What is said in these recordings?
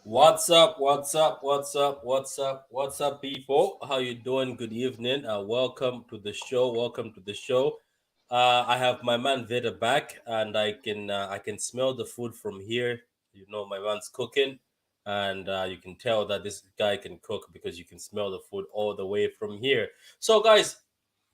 What's up? What's up? What's up? What's up? What's up, people? How you doing? Good evening. Welcome to the show. Welcome to the show. I have my man Veda back, and I can smell the food from here. You know, my man's cooking, and you can tell that this guy can cook because you can smell the food all the way from here. So, guys,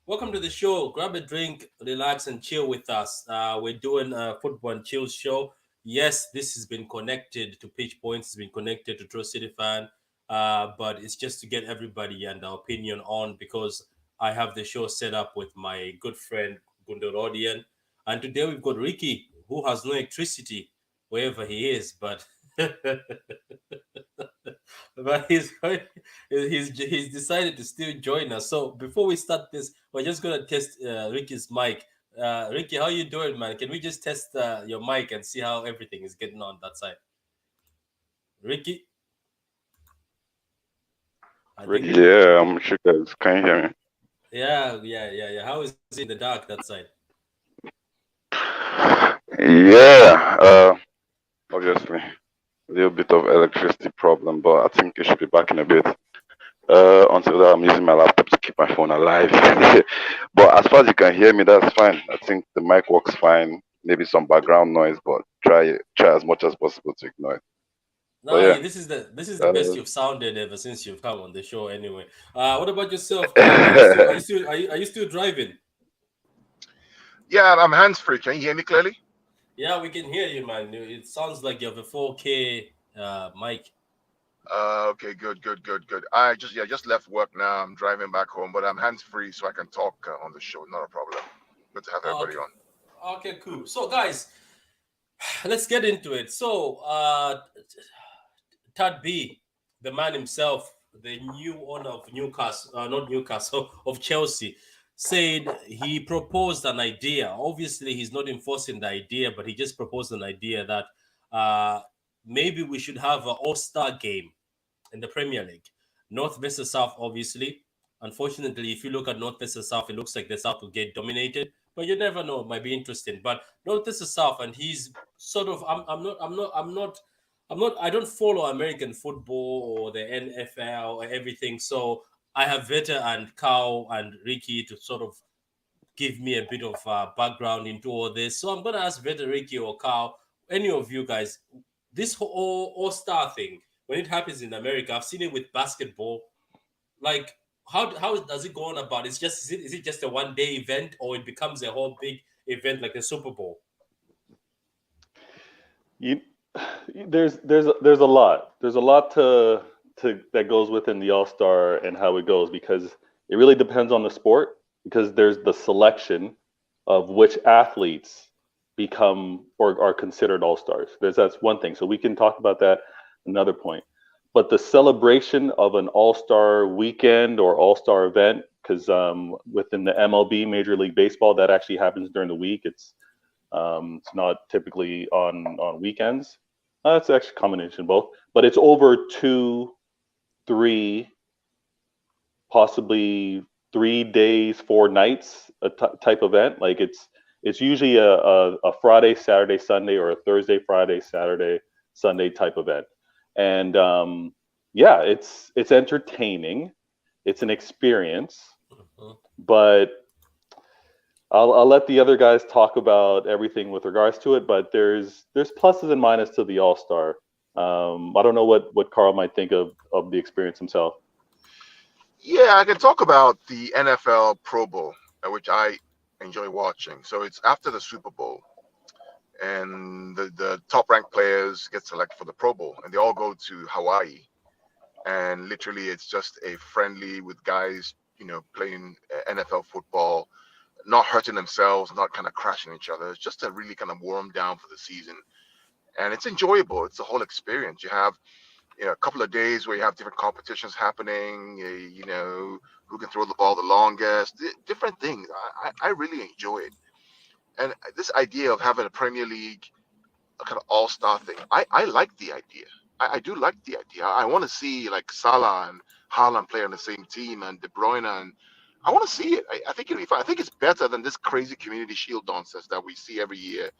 welcome to the show. Grab a drink, relax, and chill with us. We're doing a football and chill show. Yes, this has been connected to Pitch Points, it's been connected to True City Fan, but it's just to get everybody and their opinion on because I have the show set up with my good friend Gundorodian. And today we've got Ricky, who has no electricity wherever he is, but but he's decided to still join us. So before we start this, we're just gonna test Ricky's mic. Ricky, how you doing, man? Can we just test your mic and see how everything is getting on that side? Ricky, I think. Yeah, I'm sure guys can hear me. Yeah. How is it in the dark that side? Yeah, obviously a little bit of electricity problem, but I think it should be back in a bit. Until that, I'm using my laptop to keep my phone alive. But as far as you can hear me, that's fine. I think the mic works fine. Maybe some background noise, but try as much as possible to ignore it. But Nah, yeah, this is the best uh, you've sounded ever since you've come on the show. Anyway, what about yourself, Todd? Are you still driving? Yeah, I'm hands free. Can you hear me clearly? Yeah, we can hear you, man. It sounds like you have a 4K mic. Okay, good. I just left work now. I'm driving back home, but I'm hands free, so I can talk on the show. Not a problem. Good to have Oh, everybody okay. on. Okay, cool. So, guys, let's get into it. So, Todd B, the man himself, the new owner of Newcastle, not Newcastle, of Chelsea, said he proposed an idea. Obviously, he's not enforcing the idea, but he just proposed an idea that uh, maybe we should have an all-star game in the Premier League. North versus South, obviously. Unfortunately, if you look at North versus South, it looks like the South will get dominated. But you never know; it might be interesting. But North versus South, and he's sort of. I'm not. I don't follow American football or the NFL or everything. So I have Veta and Carl and Ricky to sort of give me a bit of background into all this. So I'm gonna ask Veta, Ricky, or Carl, any of you guys, this whole all-star thing, when it happens in America, I've seen it with basketball. Like, how does it go on about? Is it just a one-day event, or it becomes a whole big event like the Super Bowl? You, there's a lot. There's a lot to that goes within the All Star and how it goes because it really depends on the sport because there's the selection of which athletes become or are considered All Stars. That's one thing. So we can talk about that another point. But the celebration of an All Star weekend or All Star event, because within the MLB, Major League Baseball, that actually happens during the week. It's not typically on weekends. It's actually a combination of both, but it's over 2, 3, possibly 3 days, 4 nights, type event. Like it's usually a Friday, Saturday, Sunday, or a Thursday, Friday, Saturday, Sunday type event. And yeah, it's entertaining. It's an experience, Mhm. but I'll let the other guys talk about everything with regards to it, but there's pluses and minuses to the All Star. I don't know what Carl might think of the experience himself. Yeah, I can talk about the NFL Pro Bowl, which I enjoy watching. So it's after the Super Bowl, and the top ranked players get selected for the Pro Bowl, and they all go to Hawaii. And literally, it's just a friendly with guys, playing NFL football, not hurting themselves, not kind of crashing each other. It's just a really kind of warm down for the season, and it's enjoyable. It's the whole experience. You have a couple of days where you have different competitions happening. Who can throw the ball the longest, different things. I really enjoy it, and this idea of having a Premier League, a kind of all-star thing, I like the idea. I do like the idea. I want to see like Salah and Haaland play on the same team and De Bruyne, and I want to see it. I think it'll be fun. I think it's better than this crazy Community Shield nonsense that we see every year.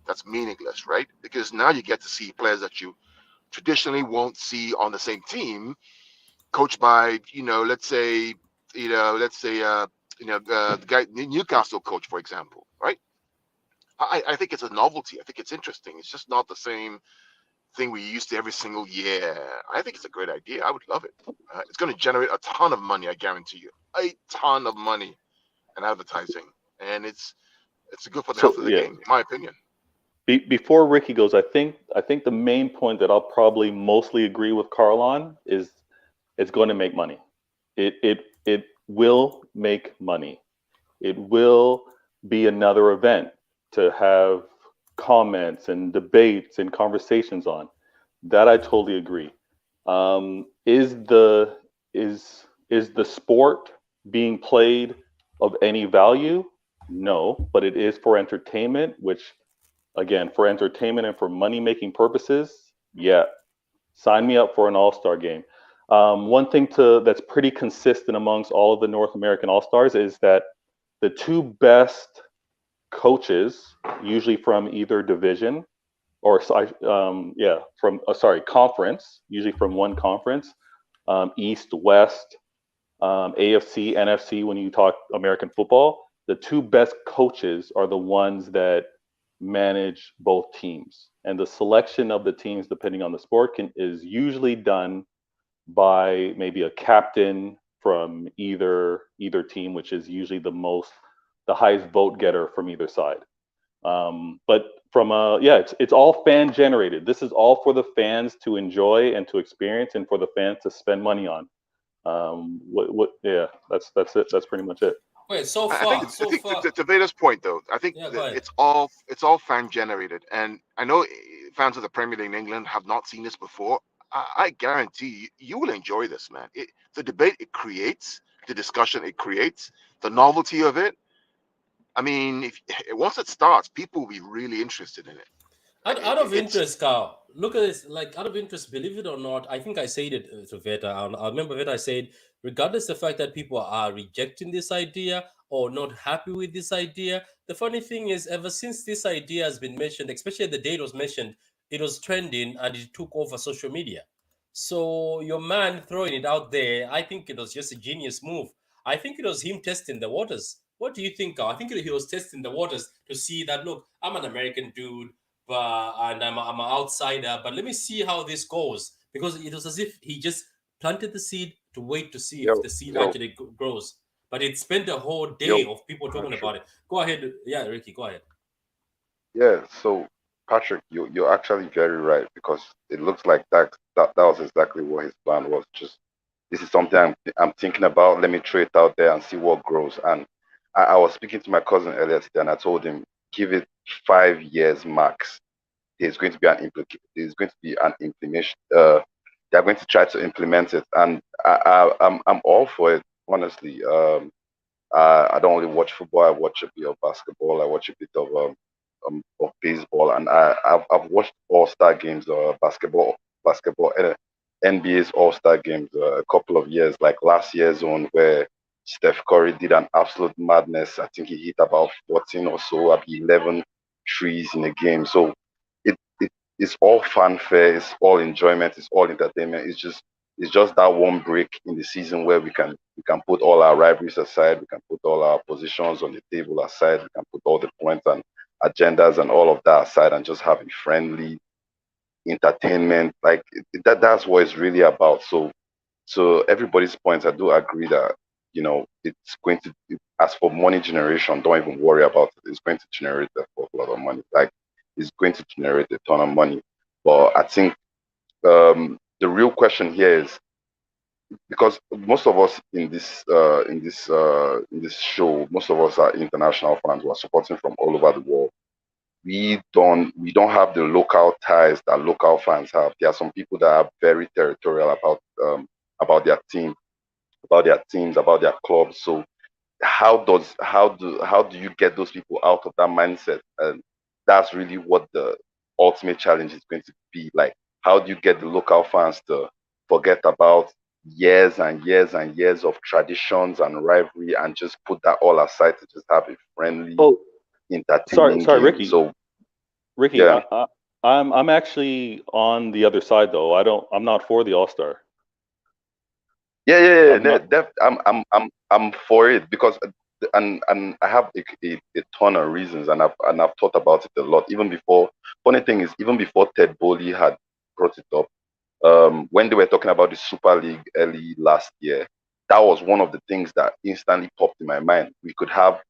That's meaningless, right? Because now you get to see players that you traditionally won't see on the same team, coached by the guy Newcastle coach, for example, right? I think it's a novelty. I think it's interesting. It's just not the same thing we used to every single year. I think it's a great idea. I would love it. It's going to generate a ton of money. I guarantee you, a ton of money and advertising, and it's good for the So health of the yeah, game, in my opinion. before Ricky goes, I think the main point that I'll probably mostly agree with Carl on is it's going to make money. It will make money. It will be another event to have comments and debates and conversations on. That I totally agree. Is the sport being played of any value? No, but it is for entertainment, which again, for entertainment and for money making purposes, yeah, sign me up for an All Star game. One thing that's pretty consistent amongst all of the North American All Stars is that the two best coaches, usually from either division or from conference, usually from one conference, East, West, AFC, NFC. When you talk American football, the two best coaches are the ones that manage both teams, and the selection of the teams, depending on the sport, is usually done by maybe a captain from either team, which is usually the highest vote getter from either side. But from it's all fan generated. This is all for the fans to enjoy and to experience, and for the fans to spend money on. Yeah, that's it. That's pretty much it. Wait, I think so far, to Vader's point though, I think yeah, go that ahead. it's all fan generated, and I know fans of the Premier League in England have not seen this before. I guarantee you will enjoy this, man. The debate it creates, the discussion it creates, the novelty of it. I mean, if once it starts, people will be really interested in it. Out of It's interest, Carl, look at this. Like, out of interest, believe it or not, I think I said it to Veta. I remember Veta, I said, regardless of the fact that people are rejecting this idea or not happy with this idea, the funny thing is, ever since this idea has been mentioned, especially the day it was mentioned, it was trending and it took over social media. So your man throwing it out there, I think it was just a genius move. I think it was him testing the waters. What do you think, Carl? I think he was testing the waters to see that, look, I'm an American dude, but and I'm an outsider, but let me see how this goes. Because it was as if he just planted the seed to wait to see if Yo, the seed yo, actually grows. But it spent a whole day yo, of people talking Patrick. about it. Go ahead. Yeah, Ricky, go ahead. Yeah, so Patrick, you're actually very right because it looks like that was exactly what his plan was. Just this is something I'm thinking about. Let me throw it out there and see what grows. And I was speaking to my cousin earlier today, and I told him give it 5 years max. There's going to be an implementation. They're going to try to implement it, and I'm all for it. Honestly, I don't only watch football. I watch a bit of basketball. I watch a bit of baseball, and I've watched All Star games, basketball, NBA's All Star games a couple of years, like last year's one where Steph Curry did an absolute madness. I think he hit about 14 or so, 11 trees in a game. So it's all fanfare, it's all enjoyment, it's all entertainment. It's just that one break in the season where we can put all our rivalries aside, we can put all our positions on the table aside, we can put all the points and agendas and all of that aside and just have a friendly entertainment. Like that's what it's really about. So everybody's points, I do agree that it's going to. As for money generation, don't even worry about it. It's going to generate a fuck lot of money. Like it's going to generate a ton of money. But I think the real question here is because most of us in this show, most of us are international fans who are supporting from all over the world. We don't have the local ties that local fans have. There are some people that are very territorial about their team, about their teams, about their clubs. So how do you get those people out of that mindset? And that's really what the ultimate challenge is going to be. Like, how do you get the local fans to forget about years and years and years of traditions and rivalry and just put that all aside to just have a friendly, Oh, sorry, entertaining sorry, game? Ricky. So Ricky, yeah. I'm actually on the other side though. I'm not for the All Star. Yeah, yeah, yeah. I'm not. I'm for it because and I have a ton of reasons, and I've thought about it a lot. Even before, funny thing is, even before Ted Boehly had brought it up, when they were talking about the Super League early last year, that was one of the things that instantly popped in my mind. We could have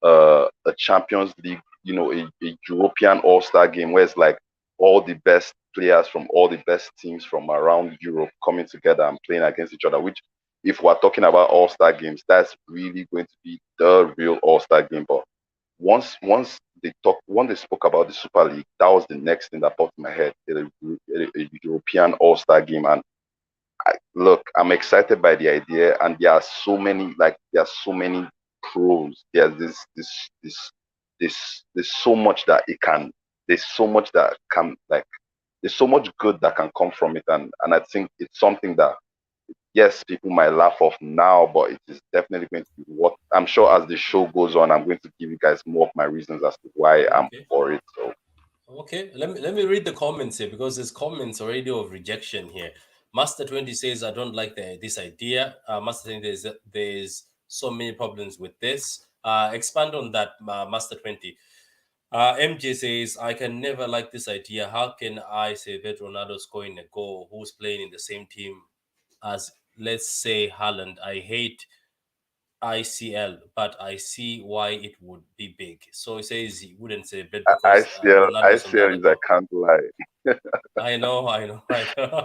a Champions League, a European All Star game where it's like all the best players from all the best teams from around Europe coming together and playing against each other. Which, if we're talking about All Star games, that's really going to be the real All Star game. But once they spoke about the Super League, that was the next thing that popped in my head: a European All Star game. And look, I'm excited by the idea, and there are so many pros. There's so much that it can. There's so much that can like. There's so much good that can come from it, and I think it's something that yes, people might laugh off now, but it is definitely going to be what I'm sure as the show goes on. I'm going to give you guys more of my reasons as to why I'm Okay. for it. So Okay, let me read the comments here because there's comments already of rejection here. Master 20 says I don't like this idea. Master 20 there's so many problems with this. Expand on that, Master 20. MJ says I can never like this idea. How can I say that Ronaldo scoring a goal who's playing in the same team as, let's say, Haaland? I hate ICL, but I see why it would be big. So he says he wouldn't celebrate I because feel I Ronaldo's on the feel other is I club. can't lie. I know,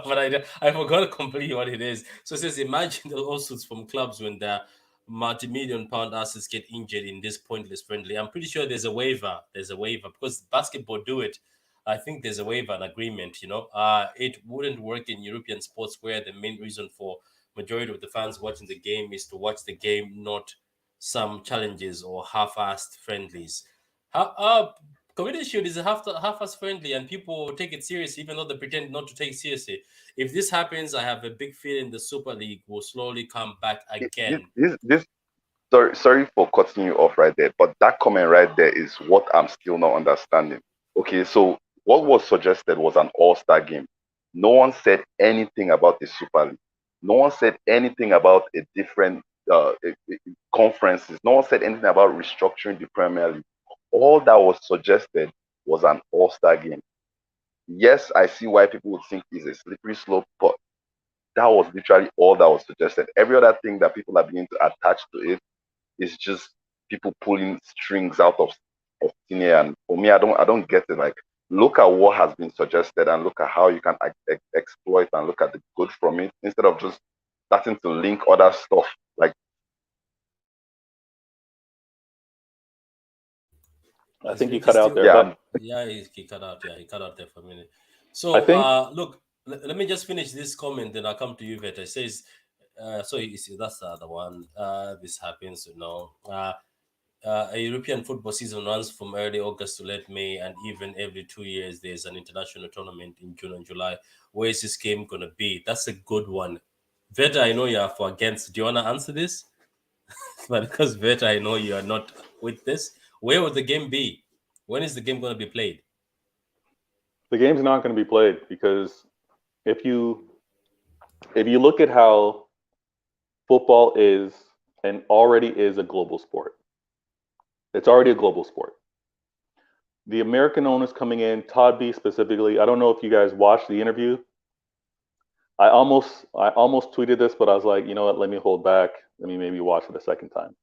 but I forgot completely what it is. So it says, imagine the lawsuits from clubs when the multi-million pound assets get injured in this pointless friendly. I'm pretty sure there's a waiver. There's a waiver because basketball do it. I think there's a waiver and agreement. It wouldn't work in European sports where the main reason for majority of the fans watching the game is to watch the game, not some challenges or half-assed friendlies. How Community Shield is half as friendly, and people take it seriously, even though they pretend not to take it seriously. If this happens, I have a big feeling the Super League will slowly come back This, again. this, this sorry for cutting you off right there, but that comment right there is what I'm still not understanding. Okay, so what was suggested was an all-star game. No one said anything about the Super League. No one said anything about a different conferences. No one said anything about restructuring the Premier League. All that was suggested was an all-star game. Yes, I see why people would think it's a slippery slope, but that was literally all that was suggested. Every other thing that people are beginning to attach to it is just people pulling strings out of thin air. And for me, I don't get it. Like, look at what has been suggested and look at how you can exploit and look at the good from it instead of just starting to link other stuff. Like, I think he Ricky cut out still, there. yeah, But yeah, he cut out. Yeah, he cut out there for a minute. So, I think look, let me just finish this comment, then I'll come to you, Veta. It says, so you see, that's the other one. This happens, a European football season runs from early August to late May, and even every 2 years there's an international tournament in June and July. Where is this game gonna be? That's a good one. Veta, I know you are for against. Do you wanna answer this? But because Veta, I know you are not with this. Where would the game be? When is the game gonna be played? the game's not going to be played because if you look at how football is and already is a global sport, it's already a global sport. The American owners coming in, Todd B specifically. I don't know if you guys watched the interview. I almost tweeted this, but I was like, you know what? Let me hold back. Let me maybe watch it a second time.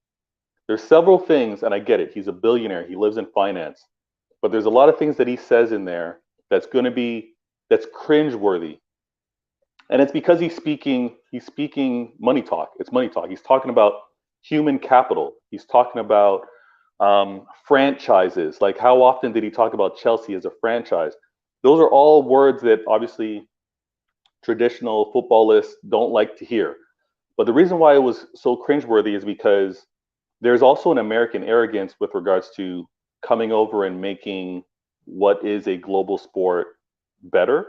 There's several things, and I get it. He's a billionaire. He lives in finance, but there's a lot of things that he says in there that's cringeworthy, and it's because he's speaking money talk. It's money talk. He's talking about human capital. He's talking about franchises. Like, how often did he talk about Chelsea as a franchise? Those are all words that obviously traditional footballists don't like to hear. But the reason why it was so cringeworthy is because there's also an American arrogance with regards to coming over and making what is a global sport better.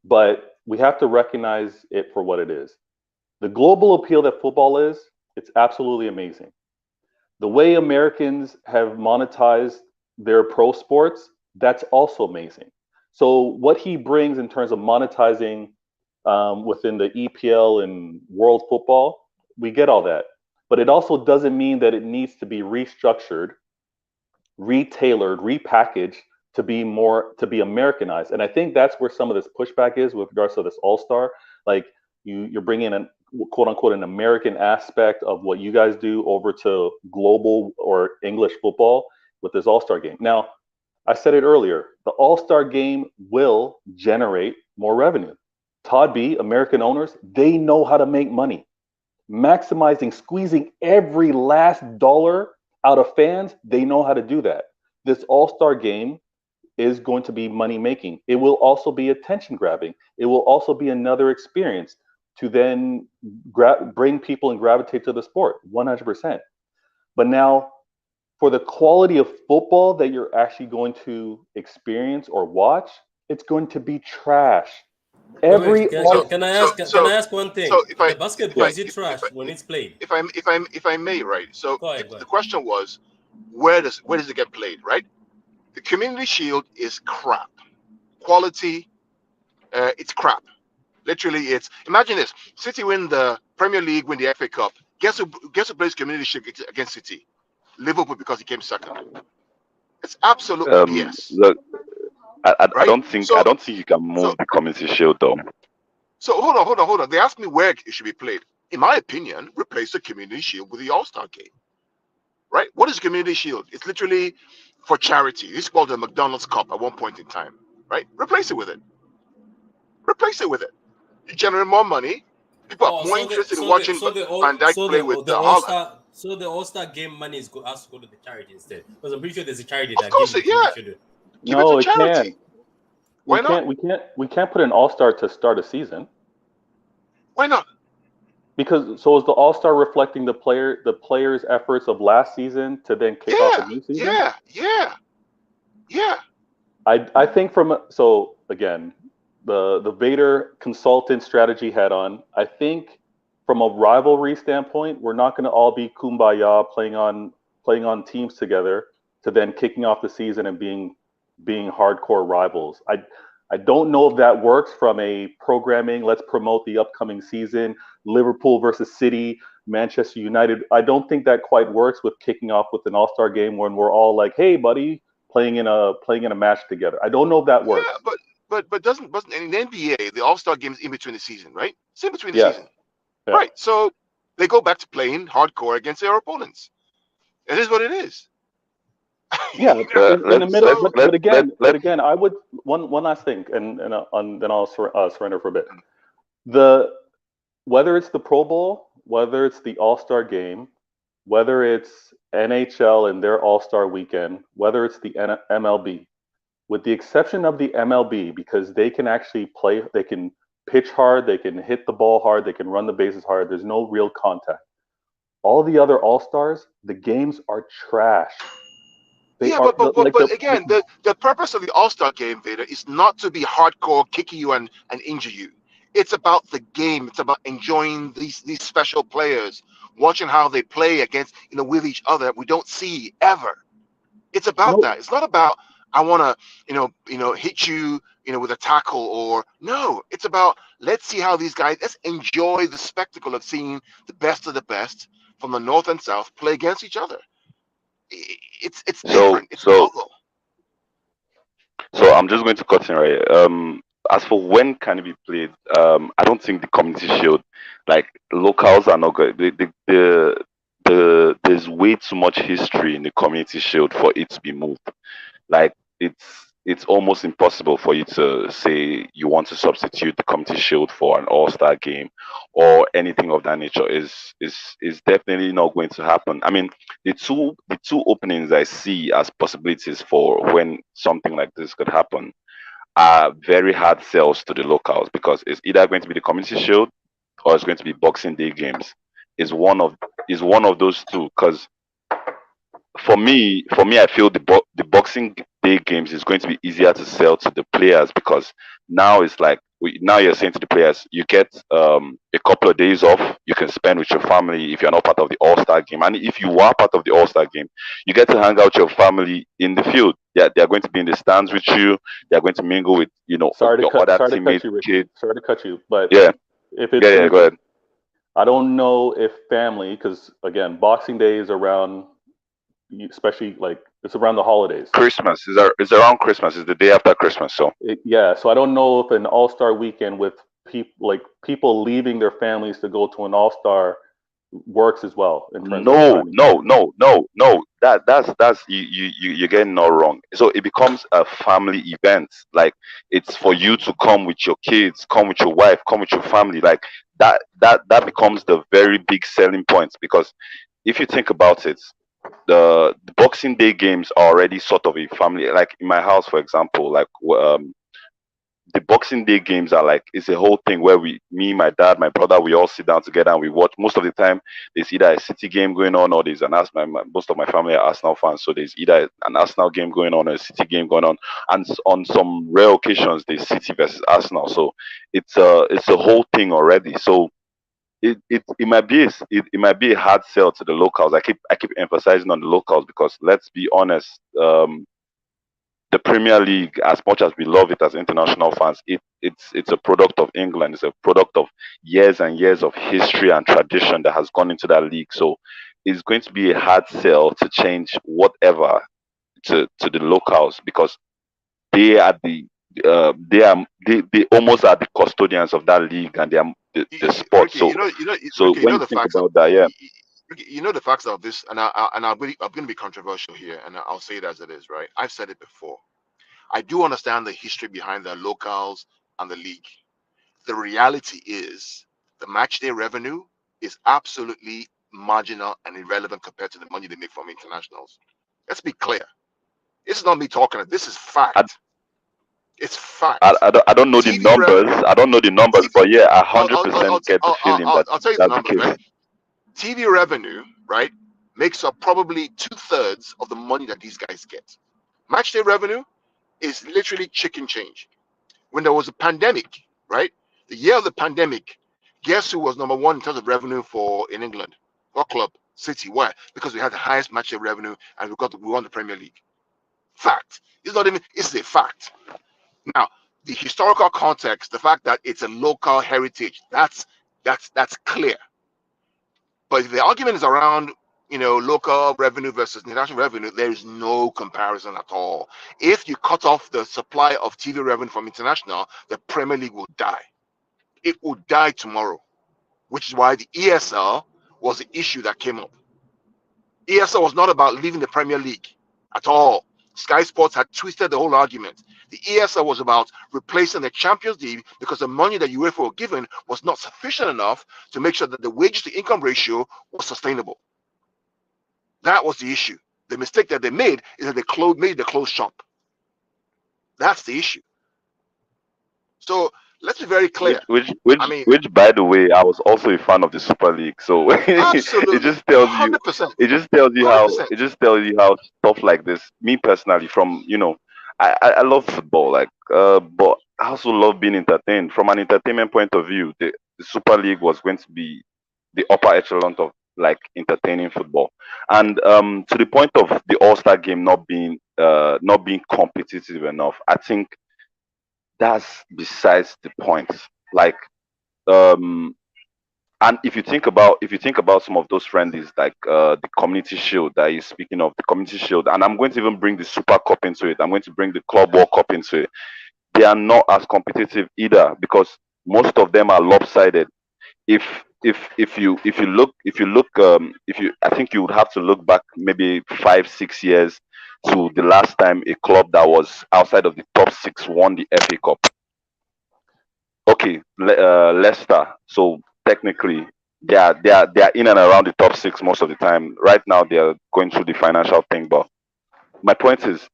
But we have to recognize it for what it is. The global appeal that football is, it's absolutely amazing. The way Americans have monetized their pro sports, that's also amazing. So what he brings in terms of monetizing within the EPL and world football, we get all that. But it also doesn't mean that it needs to be restructured, retailored, repackaged to be Americanized. And I think that's where some of this pushback is with regards to this all-star. Like, you're bringing an quote unquote an American aspect of what you guys do over to global or English football with this all-star game. Now, I said it earlier, the all-star game will generate more revenue. Todd B, American owners, they know how to make money. Maximizing, squeezing every last dollar out of fans, they know how to do that. This all-star game is going to be money making. It will also be attention grabbing. It will also be another experience to then bring people and gravitate to the sport, 100%. But now, for the quality of football that you're actually going to experience or watch, it's going to be trash. Wait, can I ask one thing? So The basketball, is it trash when it's played? If I may, right? So Go ahead. the question was, where does it get played, right? The Community Shield is crap. Quality, it's crap. Literally, it's, imagine this: City win the Premier League, win the FA Cup. Guess who plays Community Shield against City? Liverpool, because he came second. It's absolute BS. Look, I right? don't think you can move the Community Shield though. So hold on. They asked me where it should be played. In my opinion, replace the Community Shield with the All-Star game. Right? What is Community Shield? It's literally for charity. It's called the McDonald's Cup at one point in time. Right? Replace it with it. You generate more money. People are more interested in watching Van Dijk play with the Haaland. So the All-Star game money has to go to the charity instead. Because I'm pretty sure there's a charity Of course, yeah. No, it can't. Why not? We can't put an all-star to start a season. Why not? Because so is the all-star reflecting the players' efforts of last season to then kick off a new season? Yeah. I think so again, the Vader consultant strategy head on. I think from a rivalry standpoint, we're not going to all be kumbaya playing on teams together to then kicking off the season and being being hardcore rivals. I don't know if that works from a programming. Let's promote the upcoming season. Liverpool versus City, Manchester United. I don't think that quite works with kicking off with an All-Star game when we're all like, "Hey, buddy, playing in a match together." I don't know if that Yeah, works. but doesn't in the NBA the All Star game is in between the season, right? It's in between the Yes. season, Yeah. right? So they go back to playing hardcore against their opponents. It is what it is. Yeah, You know? in the middle, So but again, I would one last thing, and then I'll surrender for a bit. The Whether it's the Pro Bowl, whether it's the All Star game, whether it's NHL and their All Star weekend, whether it's the MLB, with the exception of the MLB, because they can actually play, they can pitch hard, they can hit the ball hard, they can run the bases hard. There's no real contact. All the other All Stars, the games are trash. They yeah, are but again, the purpose of the All Star game, Vader, is not to be hardcore, kicking you and injure you. It's about the game. It's about enjoying these special players, watching how they play against with each other. We don't see ever. It's about no. that. It's not about I want to hit you with a tackle or no. It's about let's see how these guys. Let's enjoy the spectacle of seeing the best of the best from the North and South play against each other. It's So different. It's so novel. so I'm just going to cut in right here. As for when can it be played, I don't think the Community Shield, like locals are not good. There's way too much history in the Community Shield for it to be moved. Like it's almost impossible for you to say you want to substitute the Community Shield for an All-Star game or anything of that nature. Is definitely not going to happen. I mean, the two openings I see as possibilities for when something like this could happen are very hard sells to the locals because it's either going to be the Community Shield or it's going to be Boxing Day games. Is one of those two because for me, I feel the Boxing Day games is going to be easier to sell to the players because now it's like now you're saying to the players, you get a couple of days off you can spend with your family if you're not part of the All Star game, and if you are part of the All Star game, you get to hang out with your family in the field. They're going to be in the stands with you. They're going to mingle with your other Sorry to cut teammates, you, Ricky. kids. Sorry to cut you, but Yeah, if yeah, it's yeah. gonna Go be, ahead. I don't know if family, because again, Boxing Day is around, especially like it's around the holidays. Christmas is around Christmas. Is the day after Christmas. So Yeah, so I don't know if an All Star weekend with people leaving their families to go to an All Star works as well in terms of no, timing. no, no, no, no. That's you're getting all wrong. So it becomes a family event. Like it's for you to come with your kids, come with your wife, come with your family. Like that becomes the very big selling point because if you think about it, the Boxing Day games are already sort of a family. Like in my house, for example, like the Boxing Day games are like it's a whole thing where me, my dad, my brother, we all sit down together and we watch. Most of the time, there's either a City game going on or there's an Arsenal. Most of my family are Arsenal fans, so there's either an Arsenal game going on or a City game going on. And on some rare occasions, there's City versus Arsenal. So it's a whole thing already. So it might be it might be a hard sell to the locals. I keep emphasizing on the locals because let's be honest. The Premier League, as much as we love it as international fans, it's a product of England. It's a product of years and years of history and tradition that has gone into that league. So it's going to be a hard sell to change whatever to the locals because they are they almost are the custodians of that league and they are the sport. Ricky, So so Ricky, when you the think facts of about that, yeah. Ricky, the facts of this, and I'm going to be controversial here, and I'll say it as it is, right? I've said it before. I do understand the history behind the locals and the league. The reality is the match day revenue is absolutely marginal and irrelevant compared to the money they make from internationals. Let's be clear. This is not me talking. This is I, fact. It's fact. I don't know the TV numbers. I don't know the numbers, TV. but yeah, I I'll, 100% get the feeling that I'll tell you the that's the numbers, case. right? TV revenue, right, makes up probably 2/3 of the money that these guys get. Match day revenue is literally chicken change. When there was a pandemic, right? The year of the pandemic, guess who was number one in terms of revenue in England? What club? City. Why? Because we had the highest match day revenue and we won the Premier League. Fact. It's not even. It's a fact. Now, the historical context, the fact that it's a local heritage, that's clear. But if the argument is around, local revenue versus international revenue, there is no comparison at all. If you cut off the supply of TV revenue from international, the Premier League will die. It will die tomorrow, which is why the ESL was the issue that came up. ESL was not about leaving the Premier League at all. Sky Sports had twisted the whole argument. The ESL was about replacing the Champions League because the money that UEFA were given was not sufficient enough to make sure that the wages to income ratio was sustainable. That was the issue. The mistake that they made is that they made the closed shop. That's the issue. So let's be very clear. Which, by the way, I was also a fan of the Super League. So absolutely, it just tells 100%. It just tells you 100%. it just tells you how stuff like this. Me personally, from I love football, but I also love being entertained. From an entertainment point of view, the Super League was going to be the upper echelon of entertaining football. And to the point of the All-Star game not being competitive enough, I think that's besides the point. And if you think about some of those friendlies, the Community Shield that you're speaking of, the Community Shield, and I'm going to even bring the Super Cup into it. I'm going to bring the Club World Cup into it. They are not as competitive either because most of them are lopsided. If you I think you would have to look back maybe 5-6 years to the last time a club that was outside of the top six won the FA Cup. Okay, Leicester. So technically, they are in and around the top six most of the time. Right now, they are going through the financial thing. But my point is,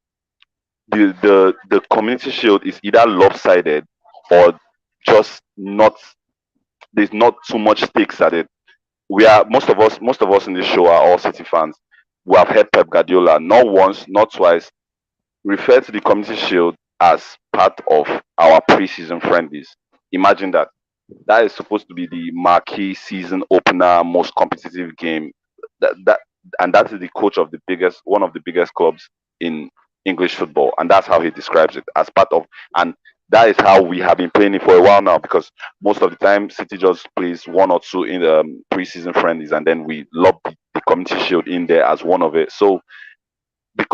the Community Shield is either lopsided or just not. There's not too much stakes at it. We are most of us in this show are all City fans. We have heard Pep Guardiola not once, not twice refer to the Community Shield as part of our preseason friendlies. Imagine that. That is supposed to be the marquee season opener, most competitive game. And that is the coach of one of the biggest clubs in English football, and that's how he describes it as part of. And that is how we have been playing it for a while now, because most of the time City just plays one or two in the preseason friendlies, and then we lob the Community Shield in there as one of it. So the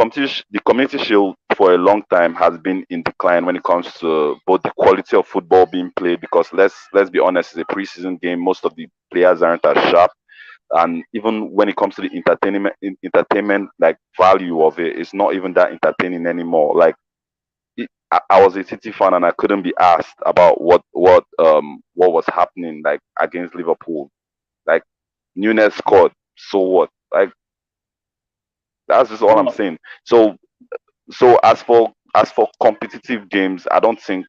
Community Shield for a long time has been in decline when it comes to both the quality of football being played, because let's be honest, it's a preseason game. Most of the players aren't as sharp, and even when it comes to the entertainment value of it, it's not even that entertaining anymore. I was a City fan and I couldn't be asked about what was happening against Liverpool. Nunes scored, so what? That's just all I'm saying. So as for competitive games, I don't think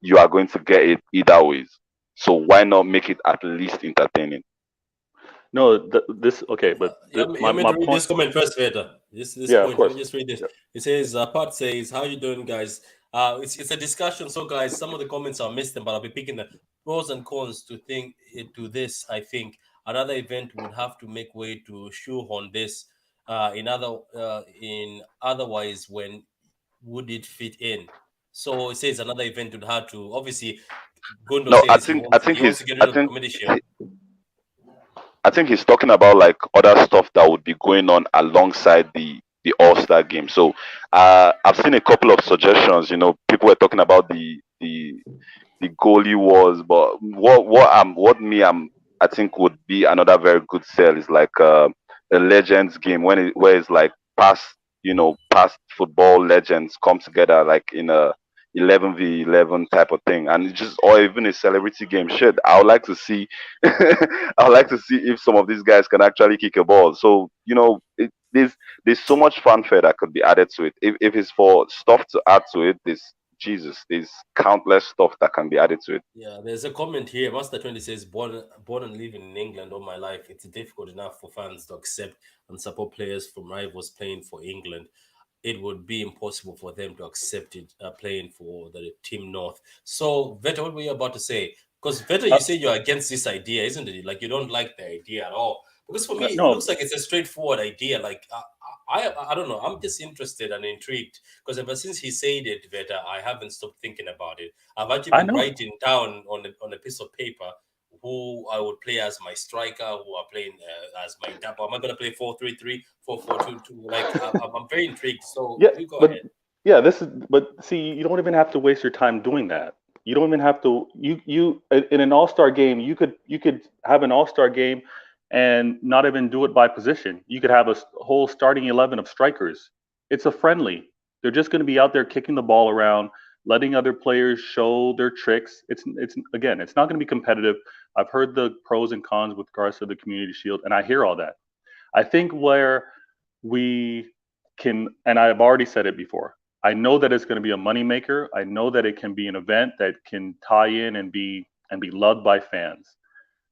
you are going to get it either ways. So why not make it at least entertaining? No, okay, but my point. This comment first, Veda. This point. Let me just read this. Yeah. It says, Pat says, "How you doing, guys? It's a discussion. So, guys, some of the comments are missed, but I'll be picking the pros and cons to this. I think another event would have to make way to shoehorn this. Otherwise, when would it fit in? So it says another event would have to obviously. Gundo says he wants to get rid of the Community Shield. I think he's talking about other stuff that would be going on alongside the All-Star game. So I've seen a couple of suggestions. People were talking about the goalie wars, but I think would be another very good sell is a Legends game where it's past football legends come together in a 11v11 type of thing, and or even a celebrity game. Shit, I would like to see I would like to see if some of these guys can actually kick a ball. So there's so much fanfare that could be added to it. If it's for stuff to add to it, there's countless stuff that can be added to it. Yeah, there's a comment here. Master 20 says, born and living in England all my life, it's difficult enough for fans to accept and support players from rivals playing for England. It would be impossible for them to accept it playing for the Team North. So, Veta, what were you about to say? Because, Veta, you say you're against this idea, isn't it? You don't like the idea at all. Because for me, it looks like it's a straightforward idea. I don't know. I'm just interested and intrigued because ever since he said it, Veda, I haven't stopped thinking about it. I've actually I been know. writing down on a piece of paper who I would play as my striker, who are playing as my double. Am I going to play 4-3-3, 4-4-2-2? Like I'm very intrigued. So Yeah, you go but ahead. yeah, but see, you don't even have to waste your time doing that. You don't even have to. You in an all-star game, you could have an all-star game and not even do it by position. You could have a whole starting 11 of strikers. It's a friendly. They're just going to be out there kicking the ball around, letting other players show their tricks. It's again, it's not going to be competitive. I've heard the pros and cons with regards to the Community Shield, and I hear all that. I think where we can, and I've already said it before, I know that it's going to be a moneymaker. I know that it can be an event that can tie in and be loved by fans.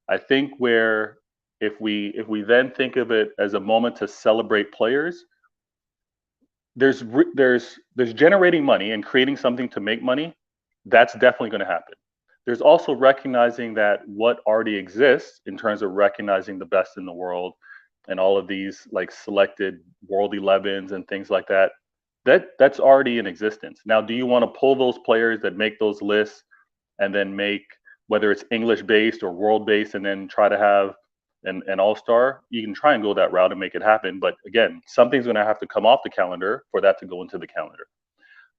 I think where if we then think of it as a moment to celebrate players, there's generating money and creating something to make money. That's definitely going to happen. There's also recognizing that what already exists in terms of recognizing the best in the world and all of these like selected world 11s and things like that, that's already in existence. Now, do you want to pull those players that make those lists and then make, whether it's English based or world based, and then try to have an all-star? You can try and go that route and make it happen, but again, something's going to have to come off the calendar for that to go into the calendar.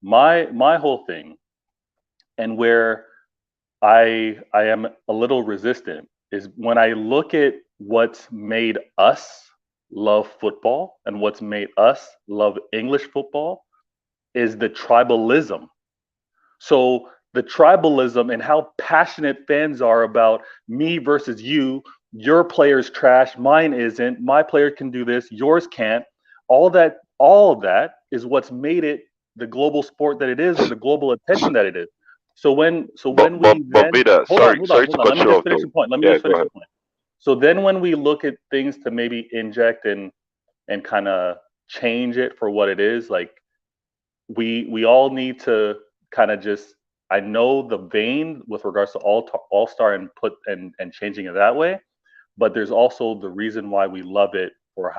My whole thing, and where I am a little resistant, is when I look at what's made us love football and what's made us love English football is the tribalism. So the tribalism and how passionate fans are about me versus you, your player's trash, mine isn't, my player can do this, yours can't. All of that is what's made it the global sport that it is, or the global attention that it is. So when we But then Vida, hold on, sorry, hold on, sorry to hold on. Let cut me you just off finish though. the point. Let me Yeah, just go finish ahead. the point. So then when we look at things to maybe inject and kind of change it for what it is, like we all need to kind of just, I know the vein with regards to all star and put and changing it that way, but there's also the reason why we love it for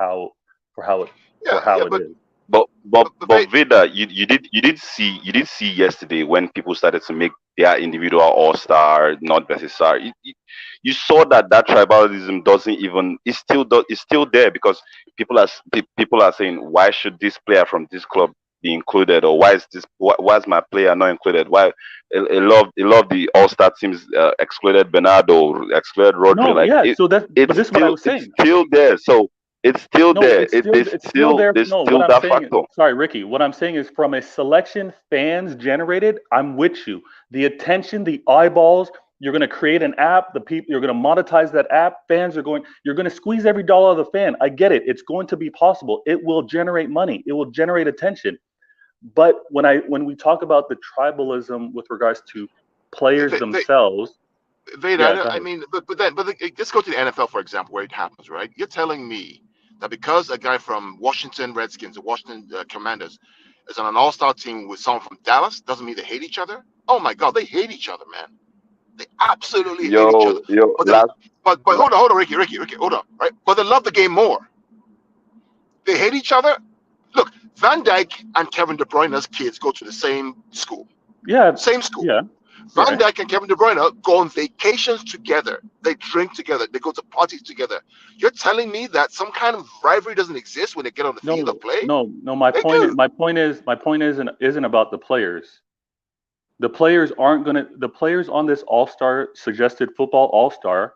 for how it Yeah, yeah, it is. But Vida, you did see yesterday when people started to make their individual all star, not versus star. You saw that tribalism doesn't even, it's still there, because people are saying, why should this player from this club be included, or why is my player not included? Why a lot of the all star teams excluded Bernardo, excluded Rodri. No, Like yeah. So that, but this is what I was it's saying. still there. So it's still No, there. it's still there. There's No, what still I'm that saying, factor. sorry, Ricky, what I'm saying is from a selection fans generated, I'm with you. The attention, the eyeballs, you're going to create an app, the people, you're going to monetize that app, fans are going, you're going to squeeze every dollar of the fan. I get it. It's going to be possible. It will generate money. It will generate attention. But when we talk about the tribalism with regards to players they, themselves, Vader, yeah, go I ahead. mean, let's go to the NFL for example, where it happens, right? You're telling me that because a guy from Washington Redskins or Washington Commanders is on an all-star team with someone from Dallas doesn't mean they hate each other? Oh my God, they hate each other, man. They absolutely hate each other. Yo, But then, last but hold on, Ricky, hold on, right? But they love the game more. They hate each other. Look, Van Dyke and Kevin De Bruyne's kids go to the same school, Yeah, same school. yeah, Van right. Dyke and Kevin De Bruyne go on vacations together. They drink together. They go to parties together. You're telling me that some kind of rivalry doesn't exist when they get on the field No, of play? no. My They point, do. my point isn't about the players. The players aren't gonna. The players on this All Star suggested football All Star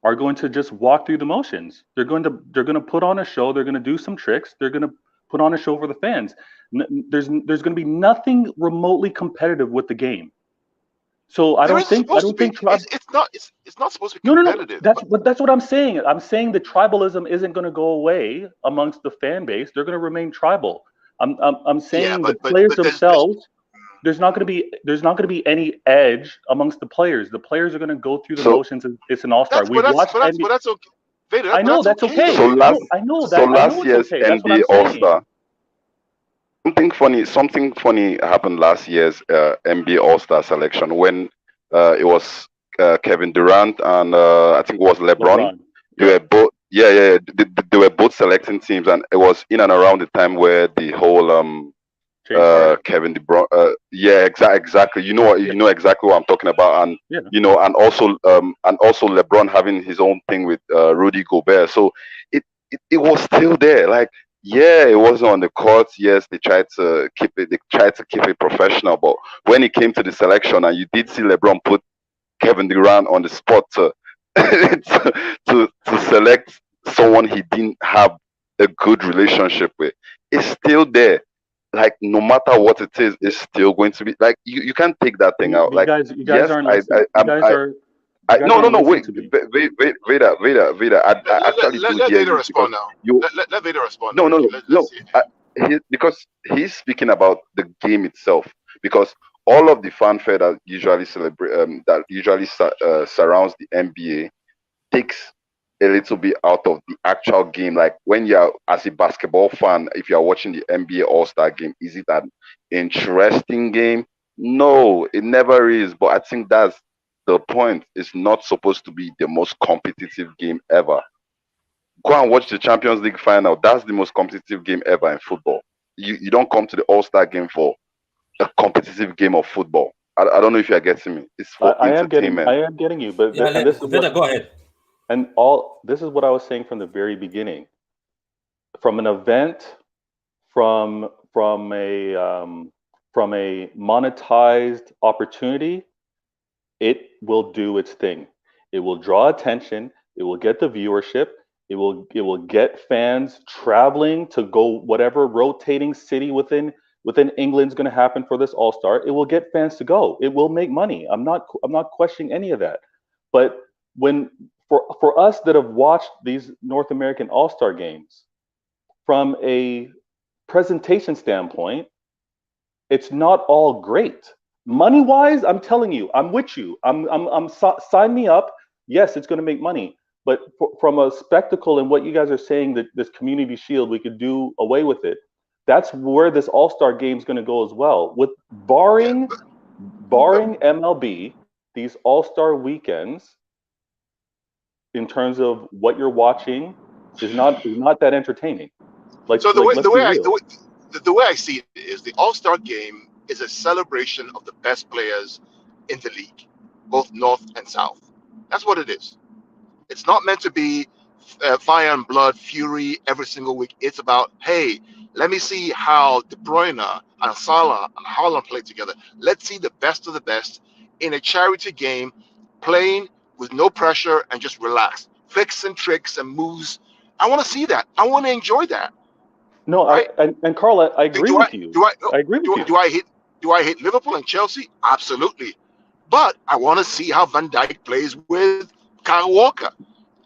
are going to just walk through the motions. They're going to put on a show. They're going to do some tricks. They're going to put on a show for the fans. There's going to be nothing remotely competitive with the game. So There isn't I supposed to don't be. think It's not supposed to be no. competitive. That's what I'm saying. I'm saying the tribalism isn't going to go away amongst the fan base. They're going to remain tribal. I'm Yeah, saying the players there's themselves. There's not going to be any edge amongst the players. The players are going to go through the so motions. It's an all star. that's We've watched but NBA. that's okay. Vader, I but know that's that's okay, okay. so Vader. last No, I know so that. I last know it's year's okay. That's what I'm NBA All saying. Star. Something funny happened last year's NBA All Star selection when it was Kevin Durant and I think it was LeBron. LeBron. They Yeah. were both yeah. They were both selecting teams, and it was in and around the time where the whole James Harden. Kevin De Bruyne. Yeah, exactly. You know Yeah. you know exactly what I'm talking about, and Yeah. and also LeBron having his own thing with Rudy Gobert. So it was still there. Like, yeah, it wasn't on the court. Yes, they tried to keep it. They tried to keep it professional, but when it came to the selection, and you did see LeBron put Kevin Durant on the spot to to select someone he didn't have a good relationship with, it's still there. Like, no matter what it is, it's still going to be like you can't take that thing out. Like, You guys yes, aren't listening. You guys no, aren't wait, listening to me. Veda. I actually do Let hear Vader you because respond now. you Let Vader respond now, no, Ricky. Let's see. because he's speaking about the game itself. Because all of the fanfare that usually surrounds the NBA takes a little bit out of the actual game. Like, when you're as a basketball fan, if you're watching the NBA All Star game, is it an interesting game? No, it never is. But I think that's the point. It's not supposed to be the most competitive game ever. Go and watch the Champions League final. That's the most competitive game ever in football. You don't come to the All Star game for a competitive game of football. I don't know if you're getting me. It's for entertainment. I am getting you, but Yeah, and this is Veda, what go ahead. and all this is what I was saying from the very beginning. From an event, from from a um, from a monetized opportunity, it will do its thing. It will draw attention. It will get the viewership. It will get fans traveling to go whatever rotating city within England's going to happen for this All Star. It will get fans to go. It will make money. I'm not questioning any of that. But when for us that have watched these North American All Star games from a presentation standpoint, it's not all great. Money wise, I'm telling you, I'm with you. Sign me up. Yes, it's going to make money. But from a spectacle and what you guys are saying that this community shield, we could do away with it. That's where this All Star game is going to go as well. With Yeah, barring MLB, these All Star weekends, in terms of what you're watching, is not that entertaining. so Let's be real. the way I see it is the All Star Game is a celebration of the best players in the league, both North and South. That's what it is. It's not meant to be fire and blood, fury every single week. It's about, hey, let me see how De Bruyne and Salah and Haaland play together. Let's see the best of the best in a charity game, playing with no pressure and just relax, flicks and tricks and moves. I want to see that. I want to enjoy that, No, right? and Carla, I agree Do I with you. do I I agree with you. do I hate Liverpool and Chelsea? Absolutely, but I want to see how Van Dijk plays with Kyle Walker.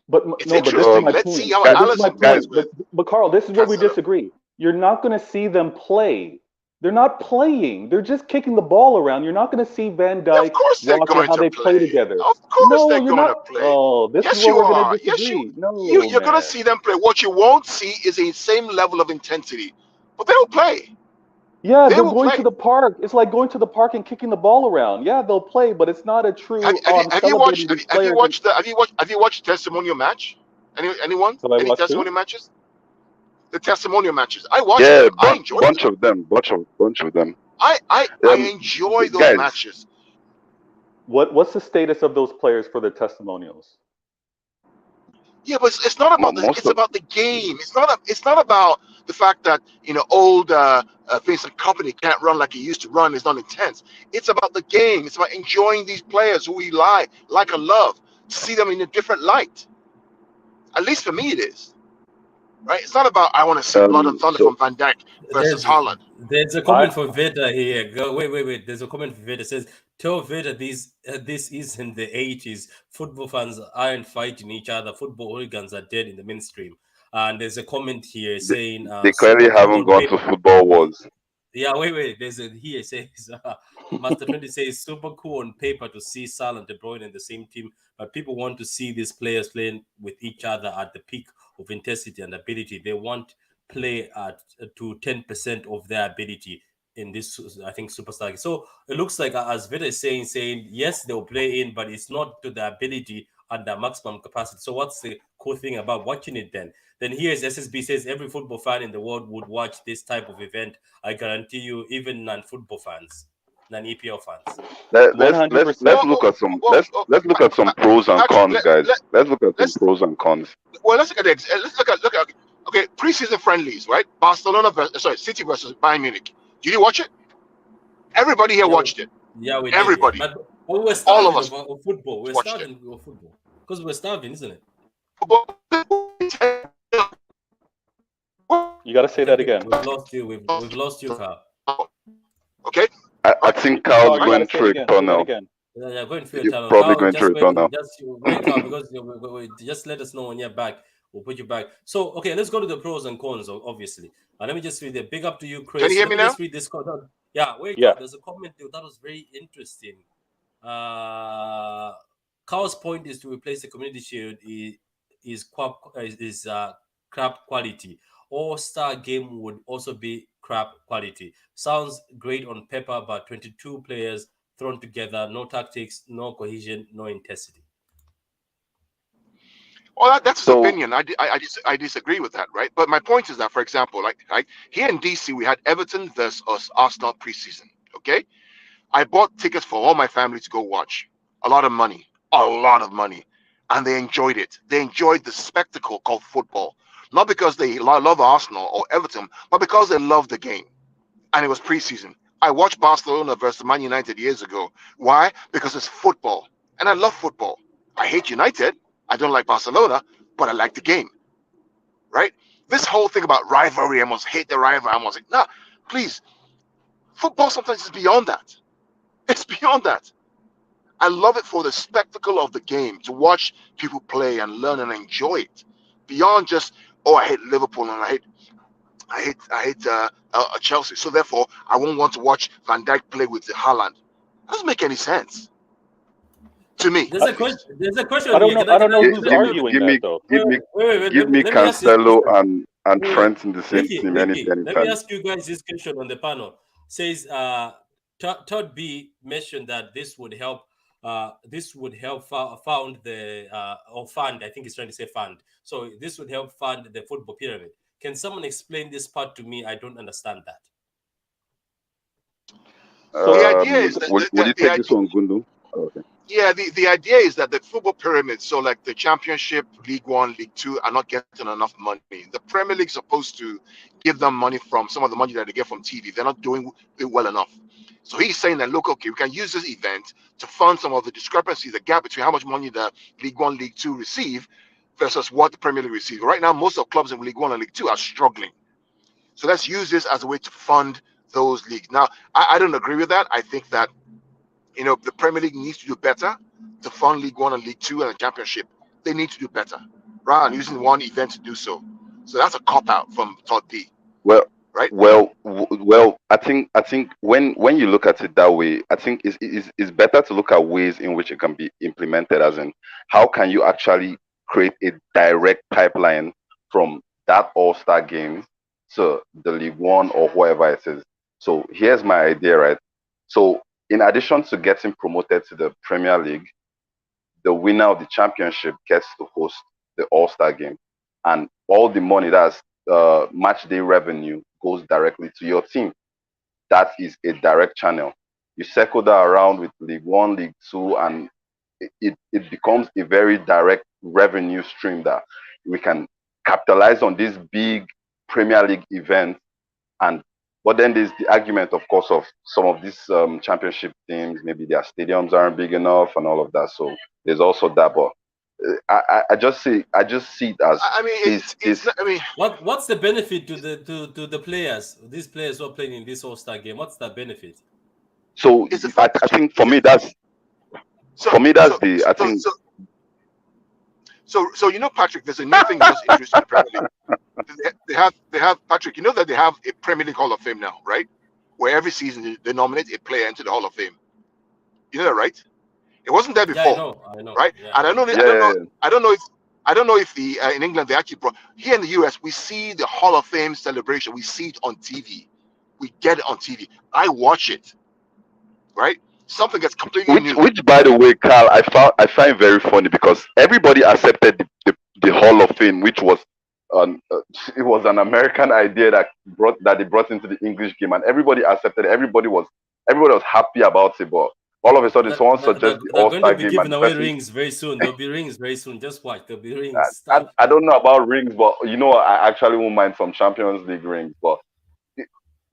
But It's no, but this is interesting. my Um, Let's see point. how guys, This is my Allison guys, plays point. with But Carl, this is where we Cancelo. disagree. You're not going to see them play. They're not playing. They're just kicking the ball around. You're not going to see Van Of Dijk, course they're Walker, going how to they play play. together. Of course No, they're you're going to not. play. Oh, this is Yes, where you we're going are. to disagree. No, You're going to man. see them play. What you won't see is the same level of intensity, but they'll play. Yeah, They they're will going to play. the park. It's like going to the park and kicking the ball around. Yeah, they'll play, but it's not a true. Oh, I'm Have you celebrating watched these players. And have you watched testimonial match? Anyone? have I Any watched who? testimonial matches? The testimonial matches. I watch yeah, them. I enjoy bunch them. of them, bunch of them. I Um, enjoy those guys, matches. What's the status of those players for the testimonials? Yeah, but it's not about this. most It's of about the game. It's not about the fact that old Vincent Company can't run like he used to run. It's not intense. It's about the game. It's about enjoying these players who we like and love. See them in a different light. At least for me, it is. Right? It's not about I want to see blood and thunder so from Van Dijk versus There's Haaland. there's a I comment for Veda here. Wait. There's a comment for Veda says, "Tell Veda this isn't the 80s. Football fans aren't fighting each other. Football hooligans are dead in the mainstream." And there's a comment here they, saying, they "Super clearly cool haven't on gone to paper." football wars. Yeah, wait. There's a here says Master 20 says super cool on paper to see Salah and De Bruyne in the same team, but people want to see these players playing with each other at the peak of intensity and ability. They want play at to 10% of their ability in this, I think, superstar. So it looks like, as Vita is saying yes, they'll play in, but it's not to the ability at the maximum capacity. So what's the cool thing about watching it then? Then here's SSB says every football fan in the world would watch this type of event. I guarantee you, even non-football fans, non-EPL fans. Let's look at some let's look at some pros and Patrick, cons, guys. Let's look at some let's pros and cons. well, let's look at it. Let's look at okay, preseason friendlies, right? City versus Bayern Munich. Did you watch it? Everybody here watched it. Yeah, we Everybody. did. But we were All of starving us of football. We're watched starving of football because we're starving, isn't it? You got to say that again. We've lost you. We've lost you, Carl. Okay. I think Carl's No, you going gotta say through it a again. Say that tunnel. again. Yeah, going through a You're tunnel. probably Carl, going through a tunnel. Just wait, Carl, because just let us know when you're back. We'll put you back. So, okay, let's go to the pros and cons, obviously. Let me just read it. Big up to you, Chris. Can you hear me now? Just read this comment. Yeah, wait, Yeah. There's a comment there that was very interesting. Carl's point is to replace the community shield is crap quality. All-star game would also be crap quality. Sounds great on paper, but 22 players thrown together, no tactics, no cohesion, no intensity. Well, that's his opinion. I disagree with that, right? But my point is that, for example, like here in DC, we had Everton versus Arsenal preseason. Okay, I bought tickets for all my family to go watch. A lot of money, and they enjoyed it. They enjoyed the spectacle called football, not because they love Arsenal or Everton, but because they love the game. And it was preseason. I watched Barcelona versus Man United years ago. Why? Because it's football, and I love football. I hate United. I don't like Barcelona, but I like the game, right? This whole thing about rivalry, I must hate the rival. I must hate. No, please. Football sometimes is beyond that. It's beyond that. I love it for the spectacle of the game, to watch people play and learn and enjoy it. Beyond just, oh, I hate Liverpool and I hate Chelsea. So therefore, I won't want to watch Van Dijk play with Haaland. That doesn't make any sense to me. There's a question. I don't know who's Give arguing me that though. give me Cancelo and Trent in the same team Let anytime. me ask you guys this question on the panel. Says Todd B mentioned that this would help found the or fund. I think he's trying to say fund. So this would help fund the football pyramid. Can someone explain this part to me? I don't understand that. The idea is that would you take this one, Gundu? Okay. Yeah, the idea is that the football pyramid, so like the Championship, League One, League Two, are not getting enough money. The Premier League is supposed to give them money from some of the money that they get from TV. They're not doing it well enough. So he's saying that, look, okay, we can use this event to fund some of the discrepancy, the gap between how much money the League One, League Two receive versus what the Premier League receives. Right now, most of clubs in League One and League Two are struggling. So let's use this as a way to fund those leagues. Now, I don't agree with that. I think that, the Premier League needs to do better to fund League One and League Two and the Championship. They need to do better rather than using one event to do so. So that's a cop-out from Todd D. Well, right? Well, I think when you look at it that way, I think it's better to look at ways in which it can be implemented. As in, how can you actually create a direct pipeline from that All-Star game to the League One or whoever it is. So here's my idea, right? So in addition to getting promoted to the Premier League, the winner of the championship gets to host the All-Star game, and all the money that's match day revenue goes directly to your team. That is a direct channel. You circle that around with League One, League Two, and it becomes a very direct revenue stream that we can capitalize on this big Premier League event. But then there's the argument, of course, of some of these championship teams, maybe their stadiums aren't big enough and all of that. So there's also that. But I just see it as what's the benefit to the players, these players who are playing in this All-Star game? What's the benefit? So I think for me that's So Patrick, there's a new thing that's introduced in the Premier League. They have Patrick. You know that they have a Premier League Hall of Fame now, right? Where every season they nominate a player into the Hall of Fame. You know that, right? It wasn't there before. Yeah, I know. Right? Yeah. And I don't know if in England they actually brought. Here in the US, we see the Hall of Fame celebration. We see it on TV. We get it on TV. I watch it. Right? something that's completely new. Which by the way, Carl, I find very funny because everybody accepted the Hall of Fame, which was it was an American idea that they brought into the English game, and everybody accepted it. Everybody was happy about it, but all of a sudden someone suggests the They're All going to Star be game, and giving the away person, rings very soon. There'll be rings very soon. Just watch. There'll be rings. Stop. I don't know about rings, but I actually won't mind some Champions League rings. But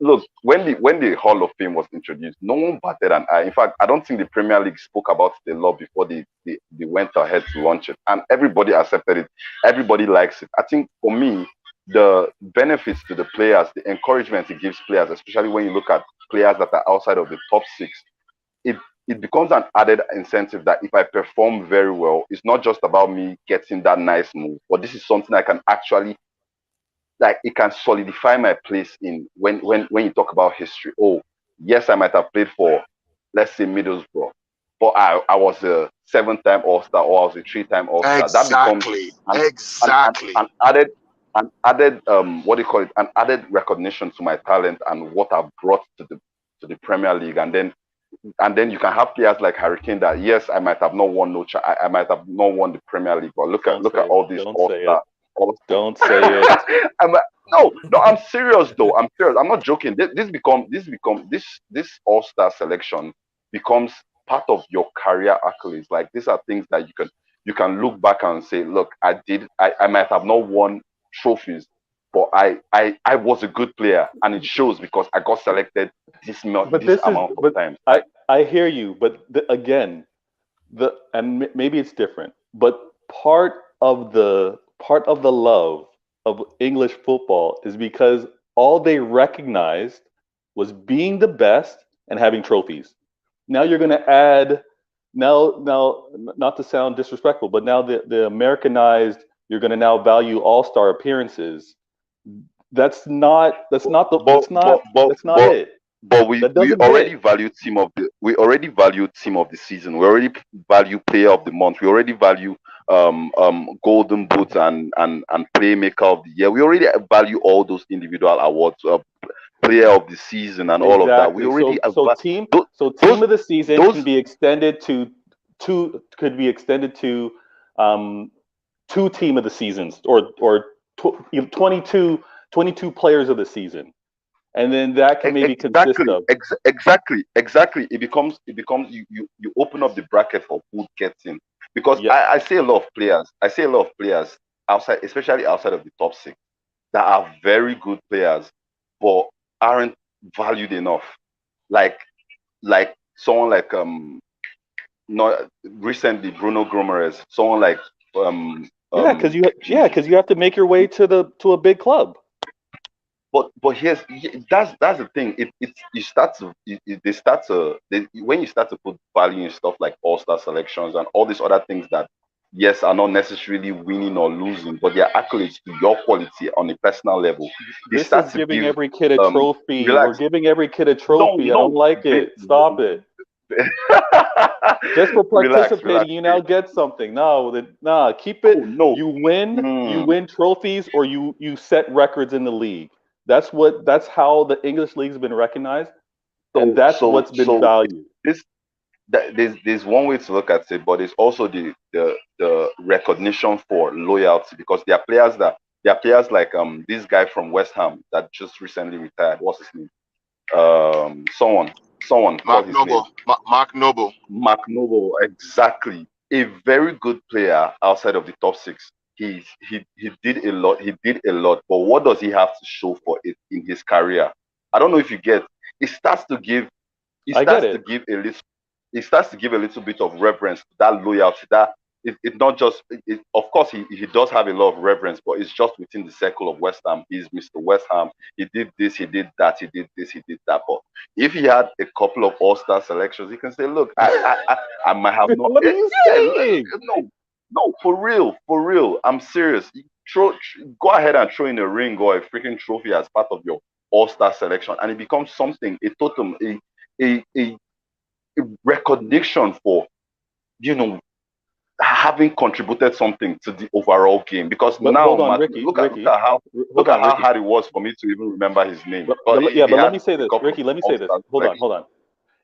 look, when the Hall of Fame was introduced, no one batted an eye. In fact, I don't think the Premier League spoke about it a lot before they went ahead to launch it, and everybody accepted it. Everybody likes it. I think for me, the benefits to the players, the encouragement it gives players, especially when you look at players that are outside of the top six, it becomes an added incentive that if I perform very well, it's not just about me getting that nice move, but this is something I can actually, like, it can solidify my place in when you talk about history. Oh, yes, I might have played for, let's say, Middlesbrough, but I was a 7-time All-Star, or I was a 3-time All-Star. That becomes an added what do you call it? An added recognition to my talent and what I've brought to the Premier League. And then you can have players like Harry Kane that, yes, I might have not won I might have not won the Premier League, but look at all these All-Star. Don't say it. No, I'm serious though. I'm serious. I'm not joking. This All-Star selection becomes part of your career accolades. Like, these are things that you can look back and say, look, I might have not won trophies, but I was a good player, and it shows because I got selected this amount of times. I hear you, but maybe it's different, but part of the love of English football is because all they recognized was being the best and having trophies. Now you're going to add, now not to sound disrespectful, but now the Americanized, you're going to now value all-star appearances. That's not it. But we already value team of the season. We already value player of the month. We already value golden boot and playmaker of the year. We already value all those individual awards, player of the season and all of that. We already team of the season can be extended to two team of the seasons, or 22 players of the season. And then that can maybe consist of exactly. It becomes you open up the bracket for who gets in, because I see a lot of players outside, especially outside of the top six, that are very good players but aren't valued enough. Like someone like not recently Bruno Guimaraes, someone like because you have to make your way to a big club. But that's the thing. When you start to put value in stuff like all-star selections and all these other things that, yes, are not necessarily winning or losing, but they are accolades to your quality on a personal level. This is giving every kid a trophy. We're giving every kid a trophy. I don't like it. Stop it. Just for participating, you now get something. Keep it. You win trophies, or you set records in the league. That's how the English league's been recognized, and that's what's been valued. There's one way to look at it, but it's also the recognition for loyalty, because there are players like this guy from West Ham that just recently retired. What's his name? Someone. Mark Noble, exactly. A very good player outside of the top six. He did a lot. But what does he have to show for it in his career? I don't know if you get. It starts to give a little bit of reverence to that loyalty. That it's not just. Of course, he does have a lot of reverence, but it's just within the circle of West Ham. He's Mr. West Ham. He did this. He did that. He did this. He did that. But if he had a couple of all-star selections, he can say, "Look, I might have not." What are you saying? No, for real. I'm serious. Go ahead and throw in a ring or a freaking trophy as part of your all-star selection, and it becomes something, a totem, a recognition for, having contributed something to the overall game. Because look at how hard it was for me to even remember his name. Let me say this, Ricky. Let me say this. Hold on.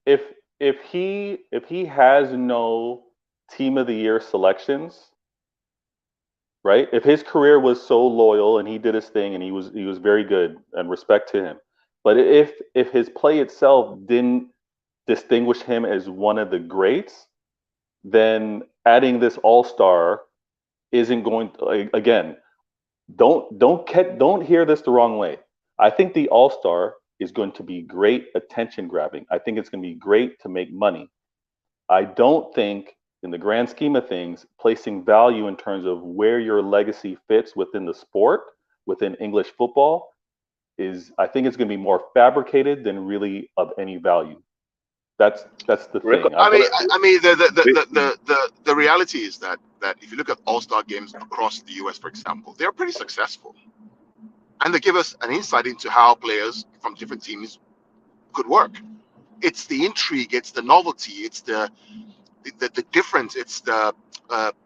If if he has no team of the year selections, right? If his career was so loyal and he did his thing and he was very good and respect to him, but if his play itself didn't distinguish him as one of the greats, then adding this all star isn't going to, again, don't hear this the wrong way. I think the All Star is going to be great attention grabbing. I think it's going to be great to make money. I don't think, in the grand scheme of things, placing value in terms of where your legacy fits within the sport, within English football, is, I think it's going to be more fabricated than really of any value. That's the thing. The reality is that if you look at all-star games across the US, for example, they're pretty successful, and they give us an insight into how players from different teams could work. It's the intrigue, it's the novelty, it's the difference, it's the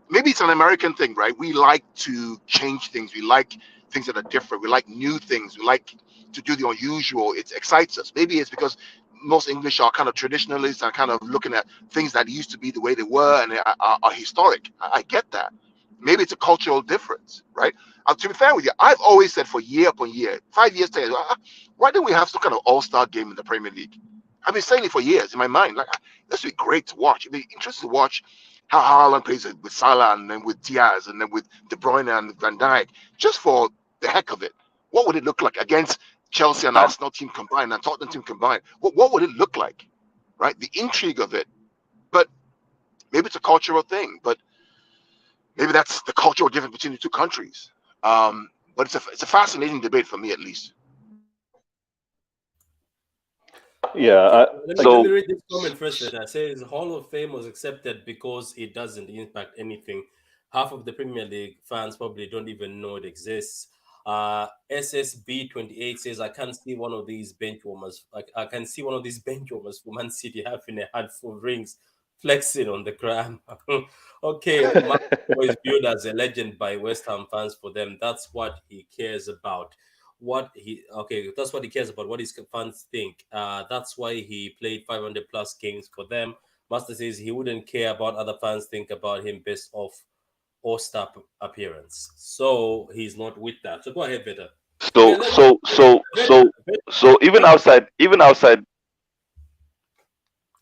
maybe it's an American thing, right? We like to change things, we like things that are different, we like new things, we like to do the unusual. It excites us. Maybe it's because most English are kind of traditionalists and kind of looking at things that used to be the way they were and are historic. I get that. Maybe it's a cultural difference, right? To be fair with you, I've always said for year upon year, 5 years, 10 years, why don't we have some kind of all-star game in the Premier League? I've been saying it for years in my mind. Like, this would be great to watch. It'd be interesting to watch how Haaland plays with Salah and then with Diaz and then with De Bruyne and Van Dijk, just for the heck of it. What would it look like against Chelsea and Arsenal team combined and Tottenham team combined? What would it look like, right? The intrigue of it. But maybe it's a cultural thing, but maybe that's the cultural difference between the two countries. But it's a fascinating debate for me, at least. Yeah. Let me read this comment first. That I says Hall of Fame was accepted because it doesn't impact anything. Half of the Premier League fans probably don't even know it exists. SSB28 says, I can't see one of these bench warmers. I can see one of these bench warmers for Man City having a handful of rings flexing on the gram. Okay, Marco is viewed as a legend by West Ham fans. For them, that's what he cares about. That's what he cares about, what his fans think. That's why he played 500 plus games for them. Master says he wouldn't care about other fans think about him based off all-star appearance. So he's not with that. So go ahead, Veta. So even outside.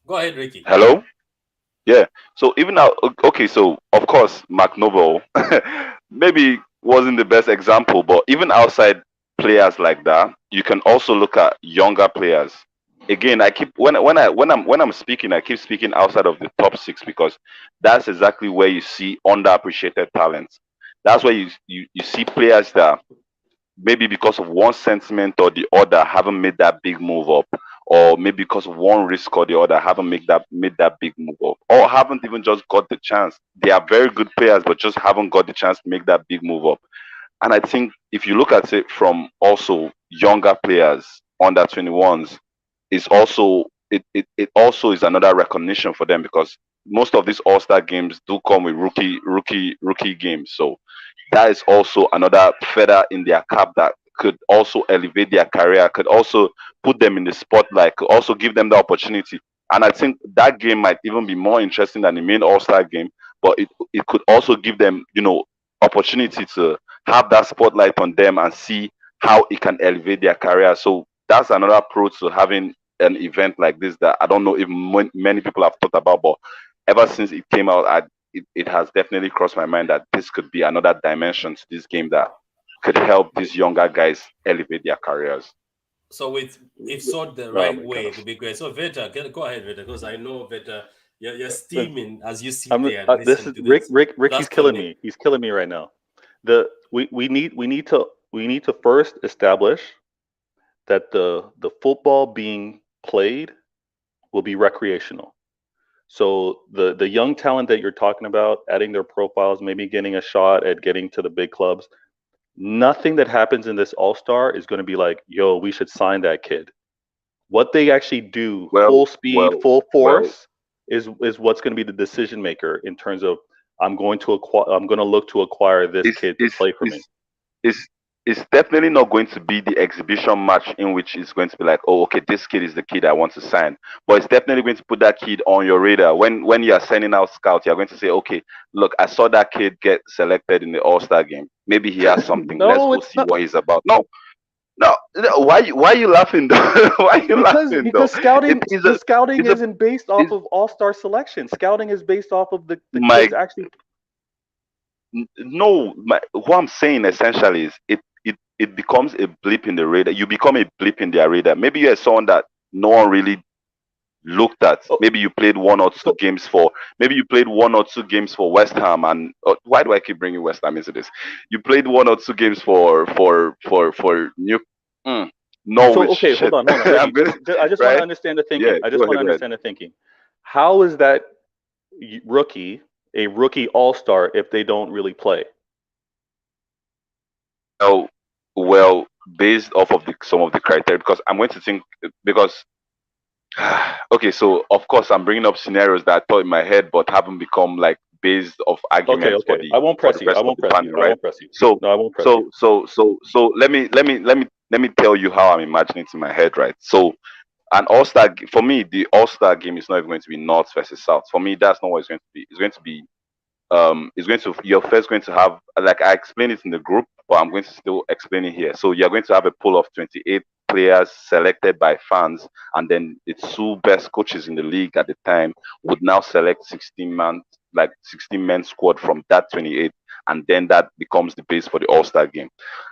Go ahead, Ricky. Hello. Yeah. So even now, okay. So of course, Mark Noble maybe wasn't the best example, but even outside players like that, you can also look at younger players. Again, I keep when I'm speaking, I keep speaking outside of the top six because that's exactly where you see underappreciated talents. That's where you see players that maybe because of one sentiment or the other haven't made that big move up, or maybe because of one risk or the other haven't made that big move up, or haven't even just got the chance. They are very good players, but just haven't got the chance to make that big move up. And I think if you look at it from also younger players, under 21s, is also it also is another recognition for them because most of these all-star games do come with rookie games. So that is also another feather in their cap that could also elevate their career, could also put them in the spotlight, could also give them the opportunity. And I think that game might even be more interesting than the main all-star game, but it could also give them, opportunity to have that spotlight on them and see how it can elevate their career. So that's another approach to having an event like this that I don't know if many people have thought about, but ever since it came out, it has definitely crossed my mind that this could be another dimension to this game that could help these younger guys elevate their careers. So if sought the right way, it would be great. So Veta, go ahead, Veta, because I know Veta, you're steaming as you sit there. And this is Ricky's killing me. He's killing me right now. We need to first establish that the football being played will be recreational. So the young talent that you're talking about, adding their profiles, maybe getting a shot at getting to the big clubs, nothing that happens in this All-Star is going to be like, yo, we should sign that kid. What they actually do, full speed, full force, is what's going to be the decision maker in terms of I'm going to look to acquire this kid to play for me. it's definitely not going to be the exhibition match in which it's going to be like, oh, okay, this kid is the kid I want to sign. But it's definitely going to put that kid on your radar. When you are sending out scouts, you're going to say, okay, look, I saw that kid get selected in the All Star game. Maybe he has something. Let's No, go it's see not. what he's about. No, no, no. Why you laughing though? Why you laughing though? Because scouting, It is the a scouting it's a isn't based off it's of all-star selection. Scouting is based off of the my kids actually. no. What I'm saying essentially is it becomes a blip in the radar. You become a blip in their radar. Maybe you're someone that no one really looked at. Oh, Maybe you played one or two so games for. Maybe you played one or two games for West Ham, and why do I keep bringing West Ham into this? You played one or two games for New mm, so Norwich. okay, Shit, hold on, I'm Ricky. gonna I just want to right. understand the Yeah, thinking. I go just want ahead. to Go ahead. understand the thinking. How is that rookie a rookie all-star if they don't really play? Well, well, based off of some of the criteria, because I'm going to think because okay, so of course I'm bringing up scenarios that I thought in my head but haven't become like based of Okay, arguments okay. I won't for the press you. I rest of won't the press you. panel, I right? won't press you. So No, I won't press you. so let me tell you how I'm imagining it in my head, right? So an for me, the All-Star game is not even going to be North versus South. For me, that's not what it's going to be. It's going to be is going to you're first going to have, like I explained it in the group, but I'm going to still explain it here. So you're going to have a pool of 28 players selected by fans, and then the two best coaches in the league at the time would now select 16 men squad from that 28, and then that becomes the base for the All-Star game.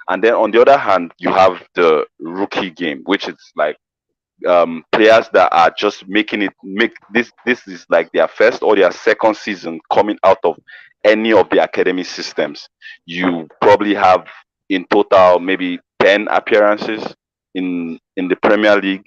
And then on the other hand, you have the rookie game, which is like players that are just making it make this is like their first or their second season coming out of any of the academy systems. You probably have in total maybe 10 appearances in the Premier League,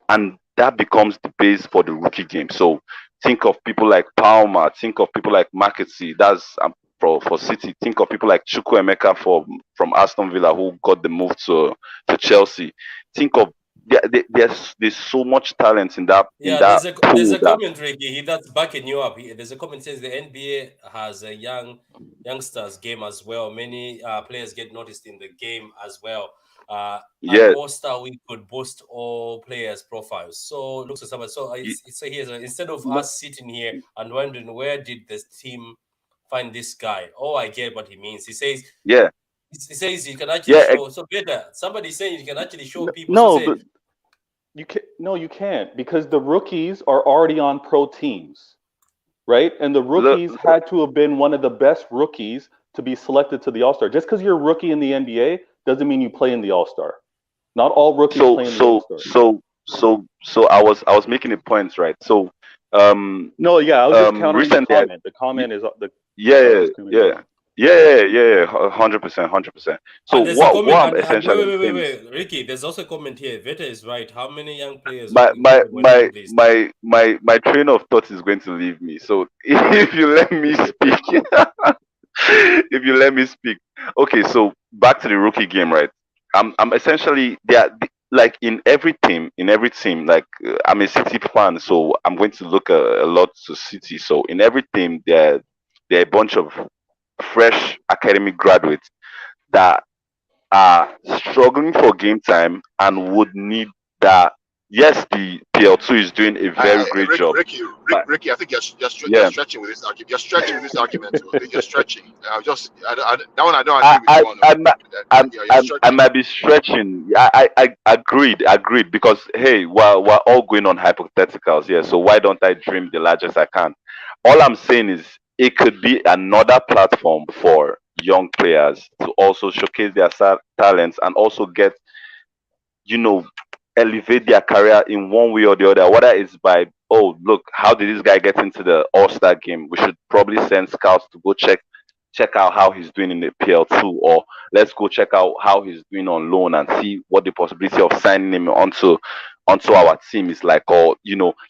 and that becomes the base for the rookie game. So think of people like Palmer, think of people like Marketsy, that's for City. Think of people like Chukwuemeka from Aston Villa who got the move to Chelsea. Think of there's so much talent in Yeah, that there's pool a that commentary that's backing you up. There's a comment says the NBA has a youngsters game as well. Many players get noticed in the game as well. An yeah. All Star Week could boost all players' profiles. So looks at somebody. So it's so here's instead of No, us sitting here and wondering where did this team find this guy? Oh, I get what he means. Yeah, He says you can actually yeah, show. So better. Somebody saying you can actually show people. So no, say but you can no, you can't because the rookies are already on pro teams, right? And the look, rookies had to have been one of the best rookies to be selected to the All Star. Just because you're a rookie in the NBA doesn't mean you play in the All Star. Not all rookies so play in the All so Star. so I was making a point, right? So um No, yeah, I was just countering the recently comment. The y- comment is I was yeah just countering the yeah comment. yeah 100%. So and there's a what comment, I'm and wait, essentially wait, wait, wait, saying is wait, Ricky. There's also a comment here. Veta is right. How many young players my my included were not my on this? my train of thought is going to leave me. So if you let me speak, if you let me speak. Okay, so back to the rookie game, right? I'm essentially there. Like in every team, like I'm a City fan, so I'm going to look a lot to City. So in every team, there are a bunch of fresh academic graduates that are struggling for game time and would need that. Yes, the PL2 is doing a very great job, but Ricky, I think you're yeah, stretching with this argument. You're stretching with this argument. Too. You're stretching. That one I don't I agree with I you on. I'm, Yeah, you're I stretching. might be stretching. I agreed because hey, we're all going on hypotheticals here. So why don't I dream the largest I can? All I'm saying is it could be another platform for young players to also showcase their talents and also get you know elevate their career in one way or the other. Whether it's by oh look, how did this guy get into the All Star game? We should probably send scouts to go check out how he's doing in the PL2, or let's go check out how he's doing on loan and see what the possibility of signing him onto our team is like, or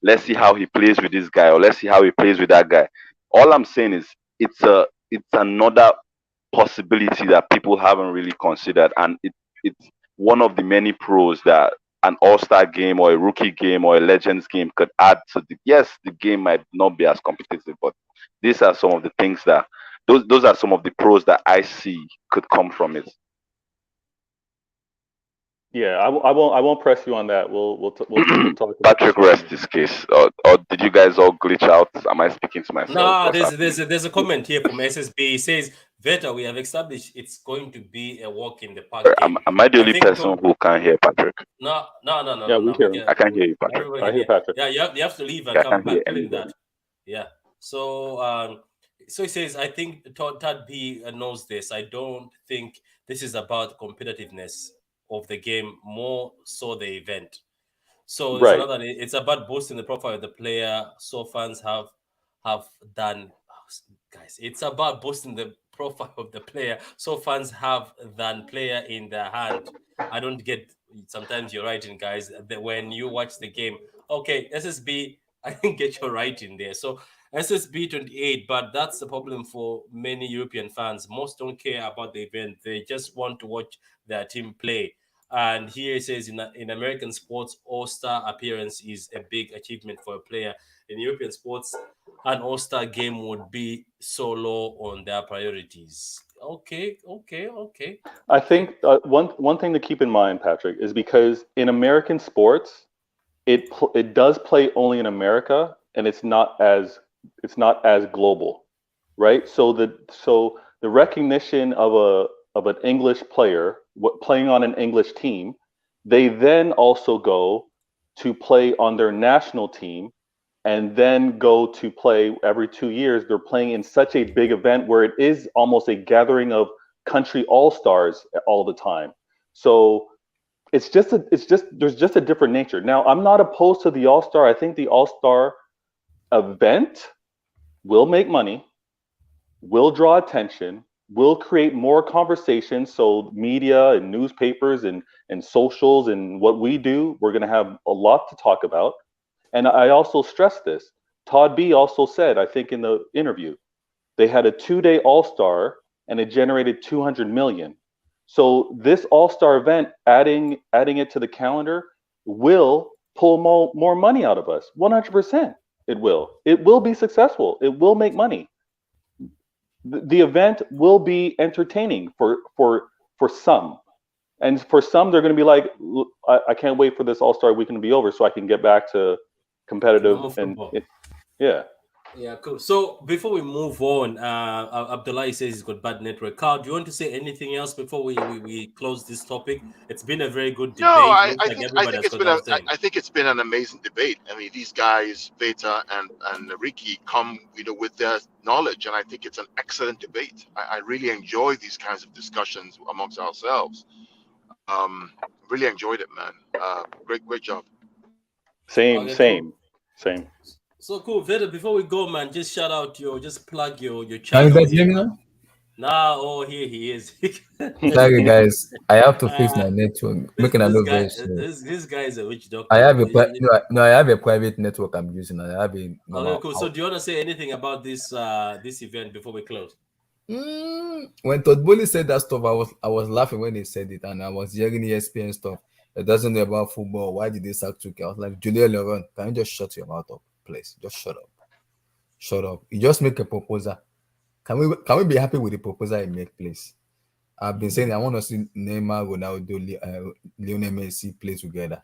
let's see how he plays with this guy, or let's see how he plays with that guy. All I'm saying is it's another possibility that people haven't really considered, and it's one of the many pros that an all-star game or a rookie game or a legends game could add to yes, the game might not be as competitive, but these are some of the things that those are some of the pros that I see could come from it. Yeah, I won't press you on that. We'll talk about Patrick rest his case, or did you guys all glitch out? Am I speaking to myself? Nah, What's there's a comment here from SSB. It says, Veta, we have established it's going to be a walk in the park happening? game. Am I the I only think person who can't hear Patrick? no, no, no, no, Yeah, no, we no. hear him. I can't hear you, Patrick. Everybody I can hear hear. Patrick. Yeah, you have to leave and I come can't back. hear Tell him anybody. that. Yeah. So he says, I think Todd B knows this. I don't think this is about competitiveness of the game, more so the event. So there's Right. another. It's about boosting the profile of the player. So fans have done, guys. It's about boosting the profile of the player. So fans have than player in their hand. I don't get. Sometimes you're writing, guys. That when you watch the game, okay, SSB. I didn't get your writing there. So SSB 28, but that's the problem for many European fans. Most don't care about the event. They just want to watch their team play. And here it says in American sports, all-star appearance is a big achievement for a player. In European sports, an all-star game would be so low on their priorities. Okay. I think one thing to keep in mind, Patrick, is because in American sports, it does play only in America, and it's not as global, right? So the recognition of an English player playing on an English team, they then also go to play on their national team, and then go to play every 2 years. They're playing in such a big event where it is almost a gathering of country all-stars all the time. So there's just a different nature. Now, I'm not opposed to the all-star. I think the all-star event will make money, will draw attention, will create more conversation. So media and newspapers and socials and what we do, we're going to have a lot to talk about. And I also stress this. Todd B also said, I think in the interview, they had a 2-day all-star and it generated 200 million. So this all-star event, adding it to the calendar, will pull more money out of us. 100%. It will be successful. It will make money. The event will be entertaining for some. And for some, they're going to be like, I can't wait for this all-star weekend to be over so I can get back to competitive and yeah. Yeah, cool. So before we move on, Abdullah says he's got bad network. Carl, do you want to say anything else before we close this topic? It's been a very good debate. No, I Looks like think everybody has got their thing. I think it's been an amazing debate. I mean, these guys, Beta and Ricky, come with their knowledge, and I think it's an excellent debate. I really enjoy these kinds of discussions amongst ourselves. Really enjoyed it, man. Great job. Same. So cool, Veda. Before we go, man, just shout out just plug your Can channel. you guys hear me now? Nah, here he is. Sorry, guys. I have to fix my network. Making a this note guy, very slow. this guy is a witch doctor. I have I have a private network I'm using. I have a normal. Okay, cool. So, do you want to say anything about this event before we close? When Todd Boehly said that stuff, I was laughing when he said it, and I was hearing ESPN stuff. It doesn't know about football. Why did they sack Chuka? I was like, Julian Leron, can you just shut your mouth up, please? Just shut up. Shut up. You just make a proposal. Can we be happy with the proposal you make, please? I've been saying I want to see Neymar, Ronaldo, Lionel Messi play together.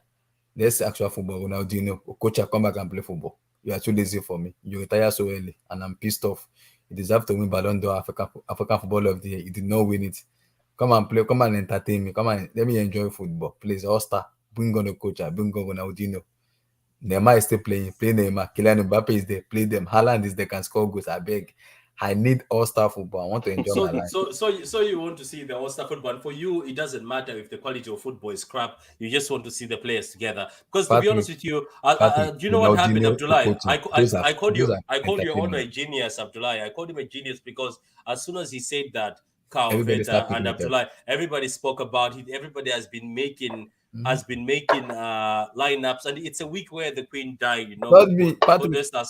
Let's actual football. Ronaldinho, coach, come back and play football. You are too lazy for me. You retire so early, and I'm pissed off. You deserve to win Ballon d'Or, African Footballer of the Year. You did not win it. Come and play. Come and entertain me. Come and let me enjoy football. Please, all-star. Bring on the coach. Bring on Ronaldinho. Neymar is still playing. Play Neymar. Kylian Mbappe is there. Play them. Haaland is there. Can score goals. I beg. I need all-star football. I want to enjoy my life. So you want to see the all-star football. And for you, it doesn't matter if the quality of football is crap. You just want to see the players together. Because to be honest with you, do you know what happened, Abdullah? I called you all a genius, Abdullah. I called him a genius because as soon as he said that, Carl, Veta, and Abdullah, everybody spoke about it. Everybody has been making lineups, and it's a week where the Queen died. You know,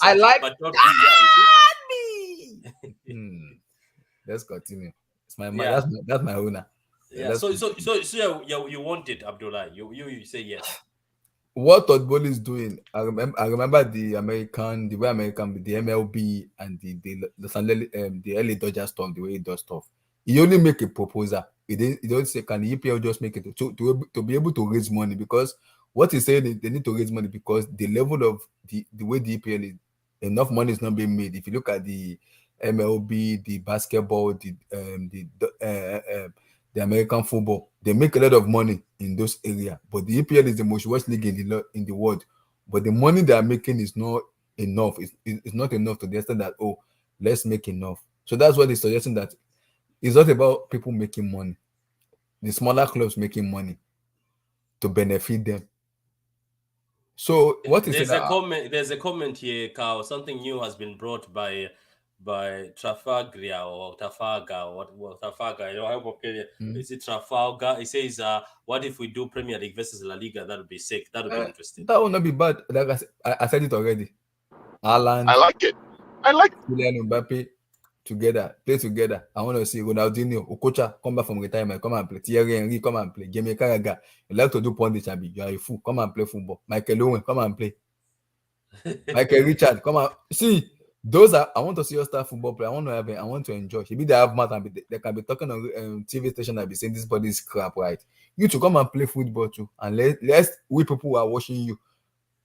I like. Let's continue. It's my that's my owner. Yeah. So you want it, Abdullah? You say yes. What Todd Boehly is doing, I remember the way American, the MLB and the LA Dodgers stuff, the way he does stuff. He only make a proposal. It don't say can the EPL just make it to be able to raise money, because what he's saying is they need to raise money because the level of the way the EPL is, enough money is not being made. If you look at the MLB, the basketball, the American football, they make a lot of money in those areas. But the EPL is the most watched league in the world. But the money they are making is not enough. It's not enough to the extent that, oh, let's make enough. So that's what they're suggesting, that it's not about people making money. The smaller clubs making money to benefit them. So what is it? There's a comment here, Carl. Something new has been brought by Trafalgar or Trafalgar. What Trafalgar? You know, I hope is it Trafalgar? It says, "What if we do Premier League versus La Liga? That would be sick. That would be interesting." That would not be bad. Like I said it already. Haaland, I like it. I like Kylian Mbappe play together. I want to see Ronaldinho, Okocha come back from retirement, come and play. Thierry Henry, come and play. Jamie Carragher, you like to do pundit, Abi? You are a fool. Come and play football. Michael Owen, come and play. Michael Richard, come on. See, those are. I want to see your star football play. I want to enjoy. Maybe they have math and they can be talking on TV station and be saying this body is crap, right? You to come and play football too, and let's we people who are watching you,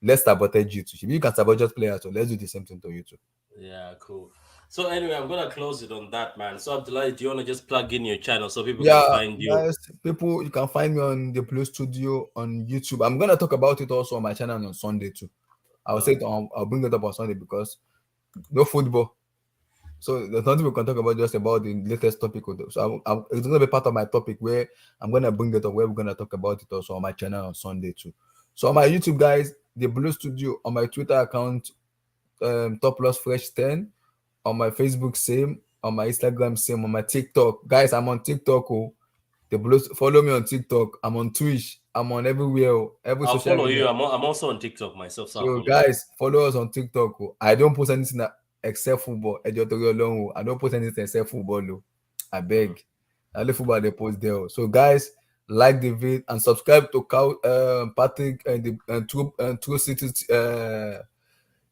let's sabotage you too. If you can sabotage players, so let's do the same thing to you too. Yeah, cool. So anyway, I'm gonna close it on that, man. So Abdullah, do you wanna just plug in your channel so people can find you? Guys, people, you can find me on the Blue Studio on YouTube. I'm gonna talk about it also on my channel on Sunday too. I'll say it I'll bring it up on Sunday because no football. So there's nothing we can talk about just about the latest topic. So it's gonna be part of my topic where I'm gonna bring it up, where we're gonna talk about it also on my channel on Sunday too. So on my YouTube, guys, the Blue Studio, on my Twitter account, Top Loss Fresh 10, on my Facebook same, on my Instagram same, on my TikTok. Guys, I'm on TikTok. The Blue, follow me on TikTok. I'm on Twitch. I'm on everywhere. Every I'll social follow media. you. I'm also on TikTok myself. So guys, follow us on TikTok. I don't post anything except football. I don't post anything except football. I beg. Only football they post there. So guys, like the video and subscribe to Patrick and the True City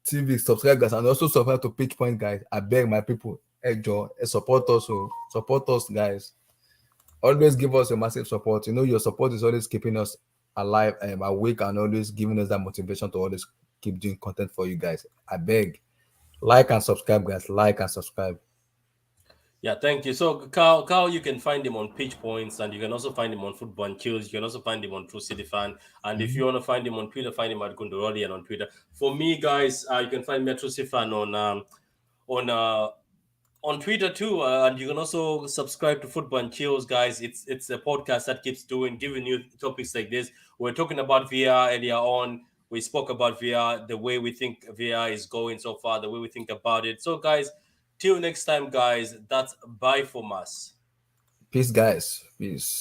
TV. Subscribe, guys, and also subscribe to Pitch Point, guys. I beg my people. Hey, Joe, support us, guys. Always give us a massive support. You know, your support is always keeping us alive and awake, and always giving us that motivation to always keep doing content for you guys. I beg, like and subscribe, guys. Like and subscribe. Yeah, thank you. So Carl, you can find him on Pitch Points, and you can also find him on Football and Chillz. You can also find him on True City Fan. And if you want to find him on Twitter, find him at Gundoroli and on Twitter. For me, guys, you can find me at True City Fan on Twitter too, and you can also subscribe to Football and Chills, guys. It's a podcast that keeps giving you topics like this. We're talking about VR earlier on. We spoke about VR, the way we think VR is going so far, the way we think about it. So, guys, till next time, guys. That's bye from us. Peace, guys. Peace.